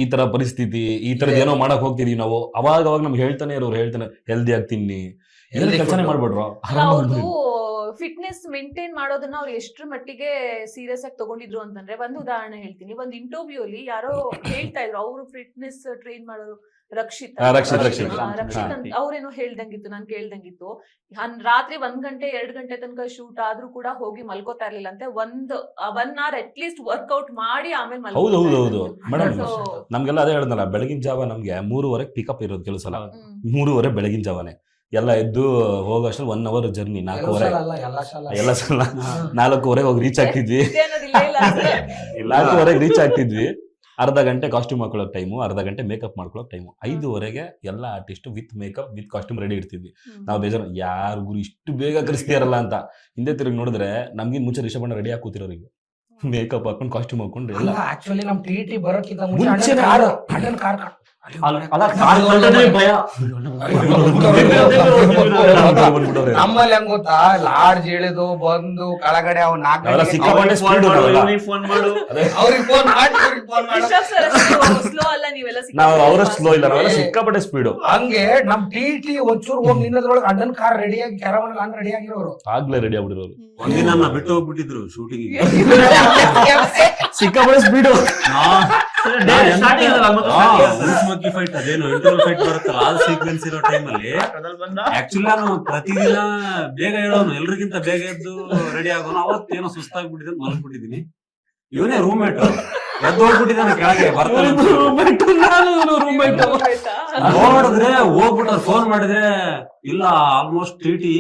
S1: ಈ ತರ ಪರಿಸ್ಥಿತಿ, ಈ ತರದ್ ಏನೋ ಮಾಡಕ್ ಹೋಗ್ತೀವಿ ನಾವು, ಅವಾಗ ನಮ್ಗೆ ಹೇಳ್ತಾನೆ ಇರೋರು, ಹೇಳ್ತಾನೆ ಹೆಲ್ದಿ ಆಗಿ ತಿನ್ನಿ, ಎಲ್ಲ ಕೆಲಸನೇ ಮಾಡ್ಬಿಡ್ರು.
S4: ಅವ್ರು ಫಿಟ್ನೆಸ್ ಮೇಂಟೈನ್ ಮಾಡೋದನ್ನ ಅವ್ರು ಎಷ್ಟ್ರ ಮಟ್ಟಿಗೆ ಸೀರಿಯಸ್ ಆಗಿ ತಗೊಂಡಿದ್ರು ಅಂತಂದ್ರೆ, ಒಂದು ಉದಾಹರಣೆ ಹೇಳ್ತೀನಿ. ಒಂದು ಇಂಟರ್ವ್ಯೂ ಅಲ್ಲಿ ಯಾರೋ ಹೇಳ್ತಾ ಇದ್ರು, ಅವರು ಫಿಟ್ನೆಸ್ ಟ್ರೈನ್ ಮಾಡೋರು ರಕ್ಷಿತ್ ಅಂತ ಅವ್ರೇನೋ ಹೇಳ್ದಂಗಿತ್ತು, ನಾನ್ ಕೇಳ್ದಂಗಿತ್ತು. ರಾತ್ರಿ 1 ಗಂಟೆ 2 ಗಂಟೆ ತನಕ ಶೂಟ್ ಆದ್ರೂ ಕೂಡ ಹೋಗಿ ಮಲ್ಕೋತಾ ಇರ್ಲಿಲ್ಲ ಅಂತೆ. 1 hour ಅಟ್ ಲೀಸ್ಟ್ ವರ್ಕೌಟ್ ಮಾಡಿ ಆಮೇಲೆ
S1: ಹೌದು ಮೇಡಮ್, ನಮ್ಗೆಲ್ಲ ಅದೇ ಹೇಳ್ದಲ್ಲ, ಬೆಳಗಿನ ಜಾವ ನಮ್ಗೆ 3:30 ಪಿಕಪ್ ಇರೋದು ಕೆಲಸ. 3:30 ಬೆಳಗಿನ ಜಾವನೆ ಎಲ್ಲ ಎದ್ದು ಹೋಗೋಷ್ಟ್ರಲ್ಲಿ 1 hour ಜರ್ನಿ. 4:30 ಎಲ್ಲ ಸಲ 4:30 ಹೋಗಿ ರೀಚ್ ಆಗ್ತಿದ್ವಿ. 4:30 ರೀಚ್ ಆಗ್ತಿದ್ವಿ. ಅರ್ಧ ಗಂಟೆ ಕಾಸ್ಟ್ಯೂಮ್ ಹಾಕೊಳ್ಳೋಕೆ ಟೈಮು, ಅರ್ಧ ಗಂಟೆ ಮೇಕಪ್ ಮಾಡ್ಕೊಳ್ಳೋಕೆ ಟೈಮು. 5:30 ಎಲ್ಲ artist with makeup with costume ready ಇರ್ತಿದ್ವಿ. ನಾವು ಬೇಜಾರು, ಯಾರು ಗುರು ಇಷ್ಟು ಬೇಗ ಕರೆಸ್ತೀರಲ್ಲ ಅಂತ. ಹಿಂದೆ ತಿರುಗಿ ನೋಡಿದ್ರೆ ನಮ್ಗಿನ್ ಮುಂಚೆ ರಿಷಬಣ್ಣ ರೆಡಿ ಹಾಕಿ ಕೂತಿರೋರು, ಈಗ ಮೇಕಪ್ ಹಾಕೊಂಡು ಕಾಸ್ಟ್ಯೂಮ್ ಹಾಕೊಂಡು ಎಲ್ಲ.
S2: ಆಕ್ಚುಲಿ ನಮ್ ಟಿ ಬರೋಕ್ಕಿಂತ
S1: ಮುಂಚೆ
S2: ನಮ್ಮಲ್ಲಿ ಹೆಂಗ್ ಗೊತ್ತಾ, ಲಾಡ್ಜ್ ಇಳಿದು ಬಂದು ಕೆಳಗಡೆ ಅವ್ನ
S1: ಸಿಕ್ಕಾಪಟ್ಟೆ ಸ್ಪೀಡ್.
S4: ಸ್ಲೋ ಅಲ್ಲ ನೀವೆಲ್ಲ,
S1: ನಾವು ಅವರ ಸ್ಲೋ ಇಲ್ಲ, ನಾವೆಲ್ಲ ಸಿಕ್ಕಾಪಟ್ಟೆ ಸ್ಪೀಡು.
S2: ಹಂಗೆ ನಮ್ ಟಿ ಒಂಚೂರು ಹೋಗಿ ನಿನ್ನದ್ರೊಳಗೆ ಅಣ್ಣನ್ ಕಾರ್ ರೆಡಿಯಾಗಿ ಕ್ಯಾರವನ್ ರೆಡಿ ಆಗಿರೋರು,
S1: ಆಗ್ಲೇ ರೆಡಿ ಆಗ್ಬಿಟ್ಟಿರೋರು.
S5: ಒಂದಿನ ಬಿಟ್ಟು ಹೋಗ್ಬಿಟ್ಟಿದ್ರು ಶೂಟಿಂಗ್.
S1: ಸಿಕ್ಕಾಪಟ್ಟೆ ಸ್ಪೀಡು.
S5: ಫೈಟ್ ಅದೇನು ಇಂಟರ್ವಲ್ ಫೈಟ್ ಬರುತ್ತಲ್ಲ, ಆ ಸೀಕ್ವೆನ್ಸ್ ಇರೋ ಟೈಮ್ ಅಲ್ಲಿ ಆಕ್ಚುಲಿ ನಾನು ಪ್ರತಿದಿನ ಬೇಗ ಹೇಳೋನು, ಎಲ್ರಿಗಿಂತ ಬೇಗ ಎದ್ದು ರೆಡಿ ಆಗೋನು. ಅವತ್ತೇನೋ ಸುಸ್ತಾಗ್ಬಿಟ್ಟಿದೆ, ಮಲ್ಬಿಟ್ಟಿದೀನಿ. ಇವನೇ ರೂಮ್ಮೇಟ್ ಎದ್ದು ಹೋಗ್ಬಿಟ್ಟಿದ್ದಾನೆ ಕೆಳಗೆ. ಬರ್ತಾನೆ ನೋಡಿದ್ರೆ ಹೋಗ್ಬಿಟ್ಟ, ಫೋನ್ ಮಾಡಿದ್ರೆ ಇಲ್ಲ ಆಲ್ಮೋಸ್ಟ್ ಟಿ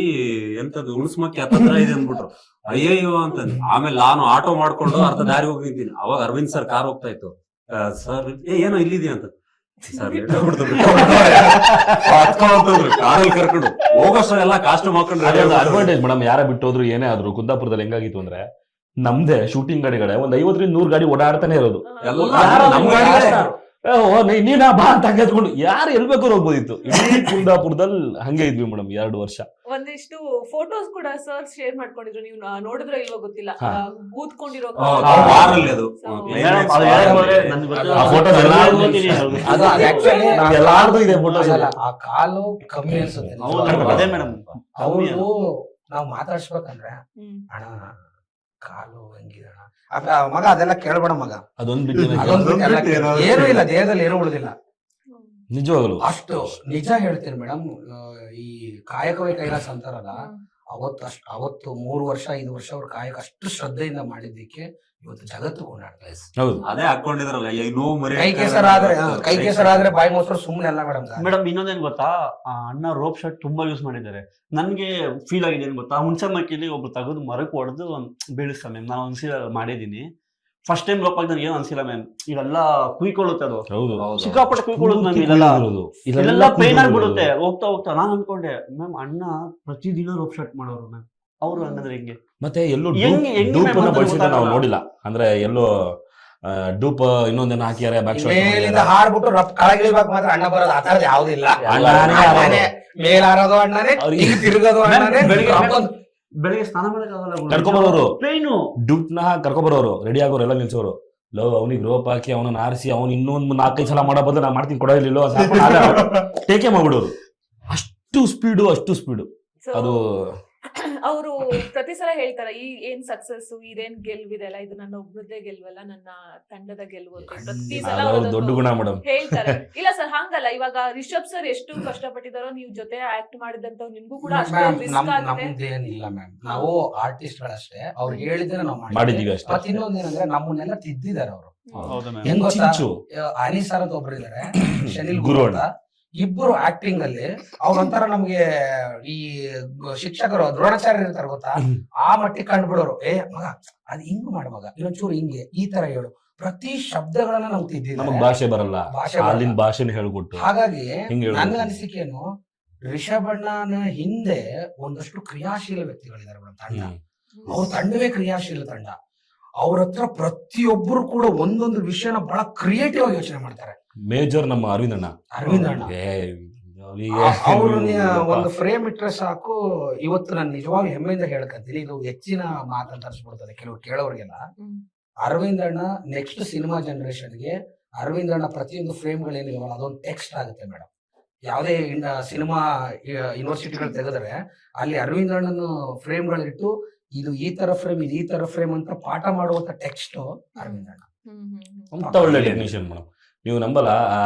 S5: ಎಂತದ್ದು ಉಣಸ್ಮಕ್ಕಿ ಹತ್ರ ಇದೆ ಅಂದ್ಬಿಟ್ರು. ಅಯ್ಯಯ್ಯೋ ಅಂತಂದ್. ಆಮೇಲೆ ನಾನು ಆಟೋ ಮಾಡ್ಕೊಂಡು ಅರ್ಧ ದಾರಿ ಹೋಗಿ ನಿಂತೀನಿ. ಅವಾಗ ಅರವಿಂದ್ ಸರ್ ಕಾರ್ ಹೋಗ್ತಾ ಇತ್ತು. ಸರ್ ಏನೋ ಇಲ್ಲಿದೆಯಾ ಅಂತ. ಸರ್ ಕಾರಲ್ಲಿ ಕರ್ಕೊಂಡು ಹೋಗೋಷ್ಟ್ರ ಎಲ್ಲ ಕಾಸ್ಟ್ಯೂಮ್ ಹಾಕೊಂಡು.
S1: ಅಡ್ವಾಂಟೇಜ್ ಮೇಡಮ್, ಯಾರ ಬಿಟ್ಟೋದ್ರು ಏನೇ ಆದ್ರು. ಕುಂದಾಪುರದಲ್ಲಿ ಹೆಂಗಾಗಿತ್ತು ಅಂದ್ರೆ, ನಮ್ದೇ ಶೂಟಿಂಗ್ ಗಾಡಿಗಳೇ 150-100 ಗಾಡಿ ಓಡಾಡ್ತಾನೆ ಇರೋದು. ನೀನಾ ಬಾ ಅಂತ ಹಂಗೆತ್ಕೊಂಡು ಯಾರು ಎಲ್ ಬೇಕಾದ್ರು ಹೋಗ್ಬೋದಿತ್ತು. ಇಡೀ ಕುಂದಾಪುರದಲ್ಲಿ ಹಂಗೆ ಇದ್ವಿ ಮೇಡಮ್ 2 ವರ್ಷ.
S4: ಒಂದಿಷ್ಟು ಫೋಟೋಸ್ ಕೂಡ ಸರ್ ಶೇರ್ ಮಾಡ್ಕೊಂಡಿದ್ರು, ನೀವು ನೋಡಿದ್ರೆ ಇಲ್ವೋ ಗೊತ್ತಿಲ್ಲ. ಕೂತ್ಕೊಂಡಿರೋ
S1: ಎಲ್ಲಾರ್ದು ಇದೆ ಫೋಟೋಸ್.
S2: ಆ ಕಾಲು ಕಮ್ಮಿ ಅನ್ಸುತ್ತೆ.
S3: ಅದೇ ಮೇಡಮ್,
S2: ಅವರು ನಾವ್ ಮಾತಾಡ್ಸ್ಬೇಕಂದ್ರೆ ಅಣ್ಣ ಕಾಲು ಹೆಂಗಿದಣ ಮಗ ಅದೆಲ್ಲ ಕೇಳ್ಬೇಡ ಮಗ,
S1: ಅದೊಂದು
S2: ಏನೂ ಇಲ್ಲ ದೇಹದಲ್ಲಿ ಏನೂ ಉಳಿದಿಲ್ಲ.
S1: ನಿಜವಾಗ್ಲು
S2: ಅಷ್ಟು ನಿಜ ಹೇಳ್ತೀನಿ ಮೇಡಮ್. ಈ ಕಾಯಕವೇ ಕೈಲಾಸ ಅಂತಾರಲ್ಲ, ಅವತ್ತು 3 ವರ್ಷ 5 ವರ್ಷ ಅವ್ರ ಕಾಯಕ ಅಷ್ಟು ಶ್ರದ್ಧೆಯಿಂದ ಮಾಡಿದ್ದಕ್ಕೆ ಇವತ್ತು ಜಗತ್ತು ಕೊಂಡಾಡ್ತಾ ಇದೆ.
S5: ಅದೇ ಹಾಕೊಂಡಿದ್ರಲ್ಲ,
S2: ಕೈ ಕೆಸರಾದ್ರೆ ಬಾಯಿ ಮೊಸರು ಸುಮ್ಮನೆ ಅಲ್ಲ ಮೇಡಮ್.
S3: ಮೇಡಮ್ ಇನ್ನೊಂದೇನ್ ಗೊತ್ತಾ, ಅಣ್ಣ ರೋಪ್ ಶರ್ಟ್ ತುಂಬಾ ಯೂಸ್ ಮಾಡಿದ್ದಾರೆ. ನನ್ಗೆ ಫೀಲ್ ಆಗಿದೆ ಏನ್ ಗೊತ್ತಾ, ಹುಣಸಮಕ್ಕಿಲಿ ಒಬ್ರು ತೆಗೆದು ಮರಕ್ಕೆ ಹೊಡೆದು ಬೀಳಿಸ್ತಾ ಮ್ಯಾಮ್. ನಾನು ಒಂದ್ಸಲ ಮಾಡಿದೀನಿ. ಫಸ್ಟ್ ಟೈಮ್ ರೋಪ್ ಆಗಿ ಏನು ಅನ್ಸಿಲ್ಲ ಮ್ಯಾಮ್. ಇವೆಲ್ಲ ಕುಯ್ಕೊಳ್ಳುತ್ತೆ, ಅದು ಸಿಕ್ಕಾಪಟ್ಟೆ ಕುಯ್ಕೊಳ್ಳುತ್ತೆ ಮ್ಯಾಮ್. ಇದೆಲ್ಲ ಪೇನ್ ಆಗ್ಬಿಡುತ್ತೆ ಹೋಗ್ತಾ ಹೋಗ್ತಾ. ನಾನ್ ಅನ್ಕೊಂಡೆ ಮ್ಯಾಮ್ ಅಣ್ಣ ಪ್ರತಿದಿನ ರೋಪ್ ಶರ್ಟ್ ಮಾಡೋರು ಮ್ಯಾಮ್. ಅವ್ರು ಹಂಗಂದ್ರೆ ಹೆಂಗೆ?
S1: ಮತ್ತೆ ಎಲ್ಲೋ ಡೂಪ್ ಬಳಸಿದ ನಾವು ನೋಡಿಲ್ಲ. ಅಂದ್ರೆ ಎಲ್ಲೋ ಡೂಪ್ ಇನ್ನೊಂದೇನು ಹಾಕಿಯಾರೆ
S2: ಮೇಲಿಂದ ಹಾರ್ಬಿಟ್ಟು ಕೆಳಗಿಳಿಬೇಕು ಮಾತ್ರ ಅಣ್ಣ ಬರೋದು. ಆ ತರದ್ ಯಾವ್ದು ಇಲ್ಲ. ಮೇಲ್ ಹಾರೋದು ಅಣ್ಣನೇ, ತಿರುಗೋದು ಅಣ್ಣನೇ.
S3: ಬೆಳಿಗ್ಗೆ ಸ್ನಾನ ಮಾಡಕ್ಕಾಗಲ್ಲ,
S1: ಕರ್ಕೊಂಬರೋರು
S3: ಪೇನು.
S1: ಡೂಪ್ ನ ಕರ್ಕೊಂಬರೋರು, ರೆಡಿ ಆಗೋರು ಎಲ್ಲ ನಿಲ್ಸೋರು. ಅವನಿಗೆ ರೋಪ್ ಹಾಕಿ ಅವನನ್ನ ಆರಿಸಿ ಅವ್ನು ಇನ್ನೊಂದು 4-5 ಸಲ ಮಾಡೋ ಬದಲು ನಾ ಮಾಡ್ತೀನಿ ಕೊಡೋದಿಲ್ಲ ಟೇಕೆ ಮಾಡ್ಬಿಡೋರು. ಅಷ್ಟು ಸ್ಪೀಡು ಅದು.
S4: ಅವರು ಪ್ರತಿ ಸಲ ಹೇಳ್ತಾರ, ಈ ಏನ್ ಸಕ್ಸಸ್, ಇದೇನ್ ಗೆಲ್ವಿದೆಲ್ಲ, ಇದು ನನ್ನ ಒಬ್ಬರದೇ ಗೆಲ್ವಲ್ಲ, ನನ್ನ ತಂಡದ ಗೆಲುವು. ಪ್ರತಿ ಸಲ
S1: ದೊಡ್ಡ ಗುಣ ಮೇಡಮ್
S4: ಹೇಳ್ತಾರೆ. ಇಲ್ಲ ಸರ್ ಹಂಗಲ್ಲ, ಇವಾಗ ರಿಷಬ್ ಸರ್ ಎಷ್ಟು ಕಷ್ಟಪಟ್ಟಿದಾರೋ, ನೀವು ಜೊತೆ ಆಕ್ಟ್ ಮಾಡಿದಂತ ನಿಮ್ಗೂ ಕೂಡ
S2: ನಮ್ದೇನಿಲ್ಲ ಮ್ಯಾಮ್. ನಾವು ಆರ್ಟಿಸ್ಟ್ ಗಳಷ್ಟೇ, ಅವ್ರು ಹೇಳಿದ್ರೆ ನಾವು
S1: ಮಾಡಿದೀವಿ ಅಷ್ಟೇ.
S2: ಮತ್ತೆ ಇನ್ನೊಂದೇನಂದ್ರೆ ನಮ್ಮನ್ನೆಲ್ಲ ತಿದ್ದಿದ್ದಾರೆ ಅವರು.
S3: ಹೌದು ಮ್ಯಾಮ್.
S2: ಹೆಂಗ್ ಗೊತ್ತಾ?
S1: ಚಿಂಚು
S2: ಹನಿ ಸರ್ ಅಂತ ಒಬ್ರು ಇದಾರೆ, ಶನಿಲ್
S1: ಗುರು
S2: ಗುರು ಅಂತ. ಇಬ್ರು ಆಕ್ಟಿಂಗ್ ಅಲ್ಲಿ ಅವ್ರೊಂಥರ ನಮ್ಗೆ ಈ ಶಿಕ್ಷಕರು ದ್ರೋಣಾಚಾರ್ಯ ಇರ್ತಾರೆ ಗೊತ್ತಾ, ಆ ಮಟ್ಟಿಗೆ ಕಂಡುಬಿಡೋರು. ಮಗ ಅದ್ ಹಿಂಗ್ ಮಾಡ ಮಗ, ಇನ್ನೊಂಚೂರು ಹಿಂಗೆ ಈ ತರ ಹೇಳು, ಪ್ರತಿ ಶಬ್ದಗಳನ್ನ ನಮ್ಗೆ
S1: ನಮಗ್
S2: ತಿದ್ದಿದ್ದಾರೆ.
S1: ಭಾಷೆ ಬರಲ್ಲ,
S2: ಭಾಷೆ ಬರಲ್ಲ.
S1: ಅಲ್ಲಿನ ಭಾಷೆನ ಹೇಳ್ಕೊಟ್ಟು
S2: ಹಾಗಾಗಿ
S1: ಹಿಂಗ್ ಹೇಳ್ಬೇಕು.
S2: ನನ್ನ ಅನಿಸಿಕೆನು ರಿಷಭಣ್ಣನ ಹಿಂದೆ ಒಂದಷ್ಟು ಕ್ರಿಯಾಶೀಲ ವ್ಯಕ್ತಿಗಳಿದ್ದಾರೆ ಮೇಡಮ್. ತಂಡ ಅವ್ರ ತಂಡವೇ ಕ್ರಿಯಾಶೀಲ ತಂಡ. ಅವ್ರ ಹತ್ರ ಪ್ರತಿಯೊಬ್ಬರು ಕೂಡ ಒಂದೊಂದು ವಿಷಯನ ಬಹಳ ಕ್ರಿಯೇಟಿವ್ ಆಗಿ ಯೋಚನೆ ಮಾಡ್ತಾರೆ.
S1: ಮೇಜರ್ ನಮ್ಮ ಅರವಿಂದ್ ಅಣ್ಣ.
S2: ಅರವಿಂದ್ ಅಣ್ಣ ಅವ್ರನ್ನ ಒಂದು ಫ್ರೇಮ್ ಇಟ್ರೆ ಸಾಕು. ಇವತ್ತು ನಾನು ನಿಜವಾಗ್ಲೂ ಹೆಮ್ಮೆಯಿಂದ ಹೇಳ್ಕಂತೀನಿ, ಇದು ಹೆಚ್ಚಿನ ಮಾತಂತ ಅನ್ಸ್ಬಿಡ್ತದೆ ಕೆಲವ್ರು ಕೇಳೋರಿಗೆಲ್ಲ. ಅರವಿಂದ್ ಅಣ್ಣ ನೆಕ್ಸ್ಟ್ ಸಿನಿಮಾ ಜನರೇಷನ್ಗೆ ಅರವಿಂದ್ ಅಣ್ಣ ಪ್ರತಿಯೊಂದು ಫ್ರೇಮ್ ಗಳೇನಿದಾವಲ್ಲ ಅದೊಂದು ಟೆಕ್ಸ್ಟ್ ಆಗುತ್ತೆ ಮೇಡಮ್. ಯಾವುದೇ ಸಿನಿಮಾ ಯೂನಿವರ್ಸಿಟಿಗಳು ತೆಗೆದ್ರೆ ಅಲ್ಲಿ ಅರವಿಂದ್ ಅಣ್ಣನ ಫ್ರೇಮ್ ಗಳಿಟ್ಟು ಇದು ಈ ತರ ಫ್ರೇಮ್, ಇದು ಈ ತರ ಫ್ರೇಮ್ ಅಂತ ಪಾಠ ಮಾಡುವಂತ ಟೆಕ್ಸ್ಟ್ ಅರವಿಂದ್ ಅಣ್ಣ.
S1: ಅಂತ ಒಳ್ಳೆ ಟೆಕ್ನಿಷಿಯನ್ ಮೇಡಮ್. ನೀವು ನಂಬಲ್ಲ,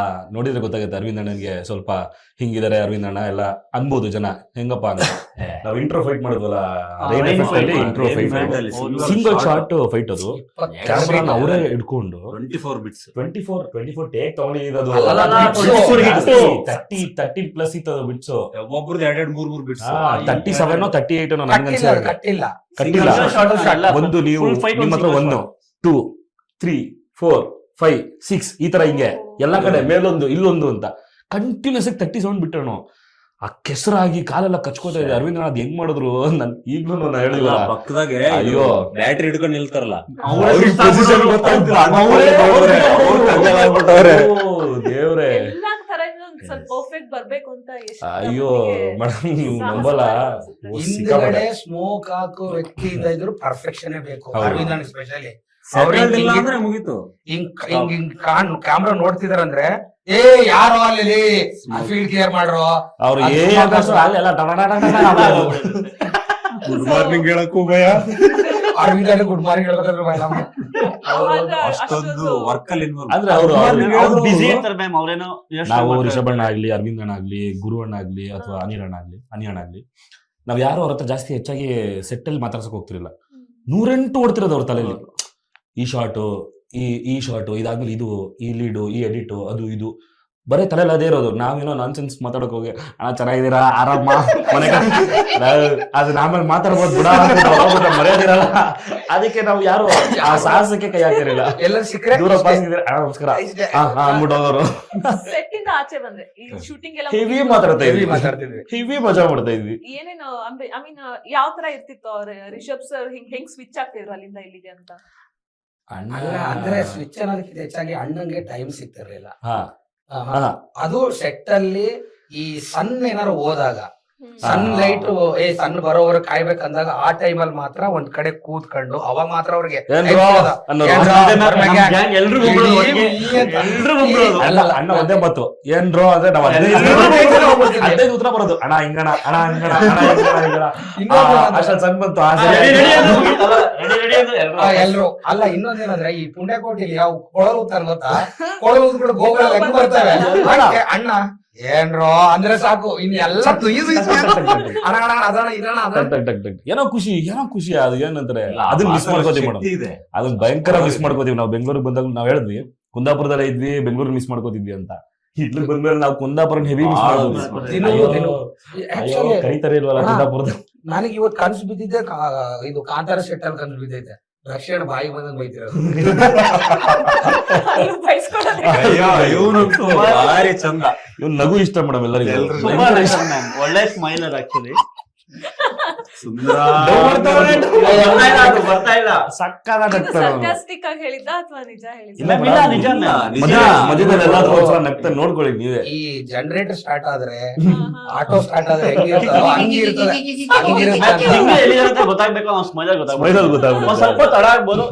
S1: ನೋಡಿದ್ರೆ ಗೊತ್ತಾಗುತ್ತೆ ಅರವಿಂದ್ ಅಣ್ಣನ್ಗೆ ಸ್ವಲ್ಪ ಹಿಂಗಿದ್ದಾರೆ ಅರವಿಂದ್ ಅಣ್ಣ ಎಲ್ಲ ಅನ್ಬೋದು ಜನ. ಹೆಂಗಪ್ಪ ಅಂದ್ರೆ ನಾವು ಇಂಟ್ರೋ ಫೈಟ್ ಮಾಡಿದ್ವಲ್ಲ, intro fight single short fight, ಅದು ಕ್ಯಾಮ್ರಾನ ಅವರೇ ಇಟ್ಕೊಂಡು
S5: 24 ಬಿಟ್ಸ್
S1: 24 ಟೇಕ್ ತಗೊಂಡಿರೋದು.
S2: ಅಲ್ಲ,
S1: 30 ಪ್ಲಸ್ ಇತ್ತು ಬಿಟ್ಸು.
S5: ಒಬ್ಬರದ್ದು 2-3 ಬಿಟ್ಸ್
S1: 37 38
S2: ಕಟ್ಟಿಲ್ಲ,
S1: ಕಟ್ಟಿಲ್ಲ.
S3: ಕಟ್ಟಿಲ್ಲ.
S1: ಒಂದು ನೀವು
S3: Full fight
S1: ನಿಮ್ಮ ಹತ್ರ
S3: ಒಂದು
S1: 1 2 3 4 5 6 ಈ ತರ ಹಿಂಗೆ ಎಲ್ಲಾ ಕಡೆ ಮೇಲೊಂದು ಇಲ್ಲೊಂದು ಅಂತ ಕಂಟಿನ್ಯೂಸ್ ಆಗಿ 37 ಬಿಟ್ಟನು. ಆ ಕೆಸರಾಗಿ ಕಾಲೆಲ್ಲ ಕಚ್ಕೋತಾ ಇದೆ. ಅರವಿಂದ್ ಅಣ್ಣ ಅದ್ ಹೆಂಗ್ ಮಾಡಿದ್ರು ನನ್ ಈಗ್ಲೂ ನಾನು ಹೇಳಿಲ್ಲ.
S5: ಪಕ್ಕದಾಗೆ
S1: ಅಯ್ಯೋ
S5: ಬ್ಯಾಟ್ರಿ ಹಿಡ್ಕೊಂಡು ನಿಲ್ತಾರಲ್ಲ,
S3: ಅವ್ರಿಗೆ position
S1: ದೇವ್ರೆ.
S4: ಎಲ್ಲಾ ತರ ಸ್ವಲ್ಪ ಪರ್ಫೆಕ್ಟ್ ಬರ್ಬೇಕು ಅಂತ ಎಷ್ಟು
S1: ಅಯ್ಯೋ
S4: ನಮ್ಗೆ
S1: ಮೇಡಮ್ ನೀವು
S4: ಸಾಹಸ
S1: ನಂಬಲ್ಲ.
S4: ಅನ್ಸುತ್ತೆ.
S2: ಹಿಂದ್ಗಡೆ ಸ್ಮೋಕ್ ಹಾಕೋ ವ್ಯಕ್ತಿಯಿಂದ ಇದ್ರು ಪರ್ಫೆಕ್ಷನ್ ಬೇಕು.
S1: ಹೌದು.
S2: ಅರವಿಂದ್ ಅಣ್ಣ ಸ್ಪೆಷಲಿ
S5: ಸೆಟಲ್ಡ್ ಇಲ್ಲ ಅಂದ್ರೆ ಮುಗೀತು.
S2: ಹಿಂಗ್ ಕ್ಯಾಮ್ರಾ ನೋಡ್ತಿದಾರಂದ್ರೆ ಯಾರೋ ಅಲ್ಲಿ ಫೀಲ್ಡ್ ಕ್ಲಿಯರ್ ಮಾಡ್ರೋ,
S1: ಅವ್ರು
S2: ಅದು
S1: ಏನ್
S2: ತುಂಬಾ
S1: ಕಷ್ಟ ಅಲ್ಲೆಲ್ಲ
S5: ಗುಡ್ ಮಾರ್ನಿಂಗ್ ಹೇಳಕ್ಕೂ ಭಯ,
S2: ಅರವಿಂದ್ ಅಣ್ಣ ಗುಡ್ ಮಾರ್ನಿಂಗ್ ಹೇಳ್ಬೇಕಾದ್ರೆ ಭಯ ನಮ್ಗೆ.
S4: ಅವಾಗ
S5: ಅಷ್ಟೊಂದು
S4: ಅಷ್ಟೊಂದು
S5: ವರ್ಕ್ ಅಲ್ಲಿ ಇನ್ವಾಲ್ವ್.
S1: ಅಂದ್ರೆ ಅವರು
S3: ಅವ್ರು ಬಿಸಿ ಇರ್ತಾರೆ ಮ್ಯಾಮ್. ಅವ್ರೇನೋ ಯೋಚ್ನೆ
S1: ನಾವು
S3: ಮಾಡ್ತಾರೆ.
S1: ರಿಷಬ್ ಅಣ್ಣ ಆಗ್ಲಿ, ಅರವಿಂದ್ ಅಣ್ಣ ಆಗ್ಲಿ, ಗುರು ಅಣ್ಣ ಆಗ್ಲಿ, ಅಥವಾ ಅನಿಲ್ ಅಣ್ಣ ಆಗ್ಲಿ ನಾವ್ ಯಾರು ಅವ್ರ ಹತ್ರ ಜಾಸ್ತಿ ಹೆಚ್ಚಾಗಿ ಸೆಟ್ ಅಲ್ಲಿ ಮಾತಾಡ್ಸಕ್ ಹೋಗ್ತಿರ್ಲಿಲ್ಲ. 108 ಓಡ್ತಿರೋದು ಅವ್ರ ತಲೆಯಲ್ಲಿ. ಈ ಶಾರ್ಟು, ಈ ಶಾರ್ಟು, ಇದಾದ್ಮೇಲೆ ಇದು, ಈ ಲೀಡು, ಈ ಎಡಿಟು, ಅದು ಇದು ಬರೀ ತಲೆಯಲ್ಲಿ ಅದೇ ಇರೋದು. ನಾವೇನೋ ನಾನ್ಸೆನ್ಸ್ ಮಾತಾಡಕ್ ಹೋಗಿ ಅಣ್ಣ ಚೆನ್ನಾಗಿದ್ದೀರಾ, ಆರಾಮ ಮನೆ ಅದನ್ನ ಆಮೇಲೆ ಮಾತಾಡ್ಬೋದು ಬಿಡ ಮರ್ಯಾದಿರಲ್ಲ. ಅದಕ್ಕೆ ನಾವು ಯಾರು ಆ ಸಾಹಸಕ್ಕೆ ಕೈ ಹಾಕಿರಲಿಲ್ಲ.
S2: ಎಲ್ಲರೂ ಸಿಕ್ಕರೆ
S1: ದೂರ ಪಾಸಿದ್ರೆ ಅಣ್ಣ ನಮಸ್ಕಾರ ಅಂದ್ಬಿಟ್ಟು ಹೋಗೋರು.
S4: ಸೆಟ್ ಇಂದ ಆಚೆ ಬಂದ್ರೆ ಈ ಶೂಟಿಂಗ್ ಎಲ್ಲ
S1: ಹೆವಿ ಮಾತಾಡ್ತಾ ಇದ್ವಿ,
S2: ಮಾತಾಡ್ತಿದ್ವಿ.
S1: ಹೆವಿ ಮಜಾ ಮಾಡ್ತಾ ಇದ್ವಿ.
S4: ಏನೇನು ಐ ಮೀನ್ ಯಾವ ತರ ಇರ್ತಿತ್ತು ಅವ್ರ ರಿಷಬ್ ಸರ್ ಹೆಂಗ್ ಸ್ವಿಚ್ ಆಗ್ತಿದ್ರು ಅಲ್ಲಿಂದ ಇಲ್ಲಿಗೆ ಅಂತ?
S2: ಅಲ್ಲ ಅಂದ್ರೆ ಸ್ವಿಚ್ ಅನ್ನೋದಕ್ಕಿಂತ ಹೆಚ್ಚಾಗಿ ಅಣ್ಣಂಗೆ ಟೈಮ್ ಸಿಗ್ತಿರ್ಲಿಲ್ಲ.
S1: ಹಾ ಹಾ
S2: ಅದು ಸೆಟ್ ಅಲ್ಲಿ ಈ ಸನ್ ಏನಾರು ಹೋದಾಗ, ಸನ್ ಲೈಟ್ ಸನ್ ಬರೋವರೆಗೆ ಕಾಯ್ಬೇಕಂದಾಗ ಆ ಟೈಮಲ್ಲಿ ಮಾತ್ರ ಒಂದ್ ಕಡೆ ಕೂತ್ಕೊಂಡು ಅವಾಗ ಮಾತ್ರ ಅವ್ರಿಗೆ
S1: ಏನ್ರೋ ಅನ್ನೋರು.
S3: ಎಲ್ರು
S1: ಅಲ್ಲ ಅಣ್ಣ ಒಂದೇ ಮಾತು ಏನ್ರೋ ಅಂದ್ರೆ ನಾವು 15 ಉತ್ತರ ಬರೋದು. ಅಣ್ಣ ಹಿಂಗಣ, ಅಣ್ಣ ಹಿಂಗಣ, ಅಣ್ಣ ಹಿಂಗಣ. ಅಷ್ಟೊಂದು ಸಣ್ಣ ಬಂತು.
S2: ಎಲ್ರು ಅಲ್ಲ. ಇನ್ನೊಂದೇನಂದ್ರೆ ಈ ಪುಣ್ಯಕೋಟಿಲಿ ಯಾವ ಕೊಳಲು ಊದ್ತಾರ ಗೊತ್ತಾ, ಕೊಳಲು ಊದ್ಬಿಟ್ಟು ಗೋಗಳ ಹೆಂಗ್ ಬರ್ತವೆ. ಅಣ್ಣ ಏನ್ರೋ ಅಂದ್ರೆ ಸಾಕು, ಇನ್ನೆಲ್ಲ ಅಣ್ಣ ಅದಣ್ಣ ಇದಣ್ಣ ಅದಣ್ಣ.
S1: ಏನೋ ಖುಷಿ ಅದು ಏನಂತಾರೆ ಅದನ್ನ ಮಿಸ್ ಮಾಡ್ಕೋತೀವಿ ಮೇಡಮ್. ಅದನ್ನ ಭಯಂಕರ ಮಿಸ್ ಮಾಡ್ಕೋತೀವಿ. ನಾವು ಬೆಂಗಳೂರಿಗೆ ಬಂದಾಗ ನಾವ್ ಹೇಳಿದ್ವಿ ಕುಂದಾಪುರದಲ್ಲೇ ಇದ್ವಿ, ಬೆಂಗಳೂರು ಮಿಸ್ ಮಾಡ್ಕೋತಿದ್ವಿ ಅಂತ. ಇಲ್ಲಿಗೆ ಬಂದ್ಮೇಲೆ ನಾವು ಕುಂದಾಪುರ ಹೆವಿ ಮಿಸ್
S2: Actually,
S1: ಕರೀತಾರೆ ಇಲ್ವಲ್ಲ ಕುಂದಾಪುರದ.
S2: ನನಗೆ ಇವತ್ತು ಕನ್ಸು ಬಿದ್ದಿದ್ದೆ ಇದು ಕಾಂತಾರ ಸೆಟ್ ಅಲ್ಲಿ ಕನ್ಸು ಬಿದ್ದೈತೆ. ರಕ್ಷಣ ಬಾಯಿ ಬಂದಂಗ್ ಬೈತಿರೋದು.
S4: ಅಲ್ಲಿ ಬೈಸ್ಕೊಳ್ಳೋದೇ.
S5: ಭಾರಿ ಚಂದ.
S1: ಇವ್ನ್ ನಗು ಇಷ್ಟ ಮೇಡಮ್ ಎಲ್ಲರಿಗೂ.
S3: ಒಳ್ಳೆ ಸ್ಮೈಲರ್ ಆಕ್ಚುಲಿ.
S5: ಸುಂದರ
S3: ಬರ್ತಾ ಇಲ್ಲ.
S4: Sarcastic ಆಗಿ ಹೇಳಿದ್ದ ಅಥವಾ ನಿಜ ಹೇಳಿದ್ದ?
S3: ಇಲ್ಲ, ನಿಜ
S1: ಮಧ್ಯದಲ್ಲಿ ಎಲ್ಲಾದ್ರೂ ಒಂದ್ಸಲ ನಗ್ತಾ ನೋಡ್ಕೊಳ್ಳಿ ನೀವೇ.
S2: ಈ ಜನರೇಟರ್ ಸ್ಟಾರ್ಟ್ ಆದ್ರೆ, ಆಟೋ ಸ್ಟಾರ್ಟ್ ಆದ್ರೆ ಹೆಂಗಿರ್ತದೆ
S3: ಎಲ್ಲಿರುತ್ತೆ ಗೊತ್ತಾಗ್ಬೇಕು. ಅವ್ನು ಸ್ಮೈಲರ್ ಗೊತ್ತಾಗ್ಬಿಡುತ್ತೆ. ಒಂದ್ ಸ್ವಲ್ಪ ತಡ ಆಗ್ಬೋದು.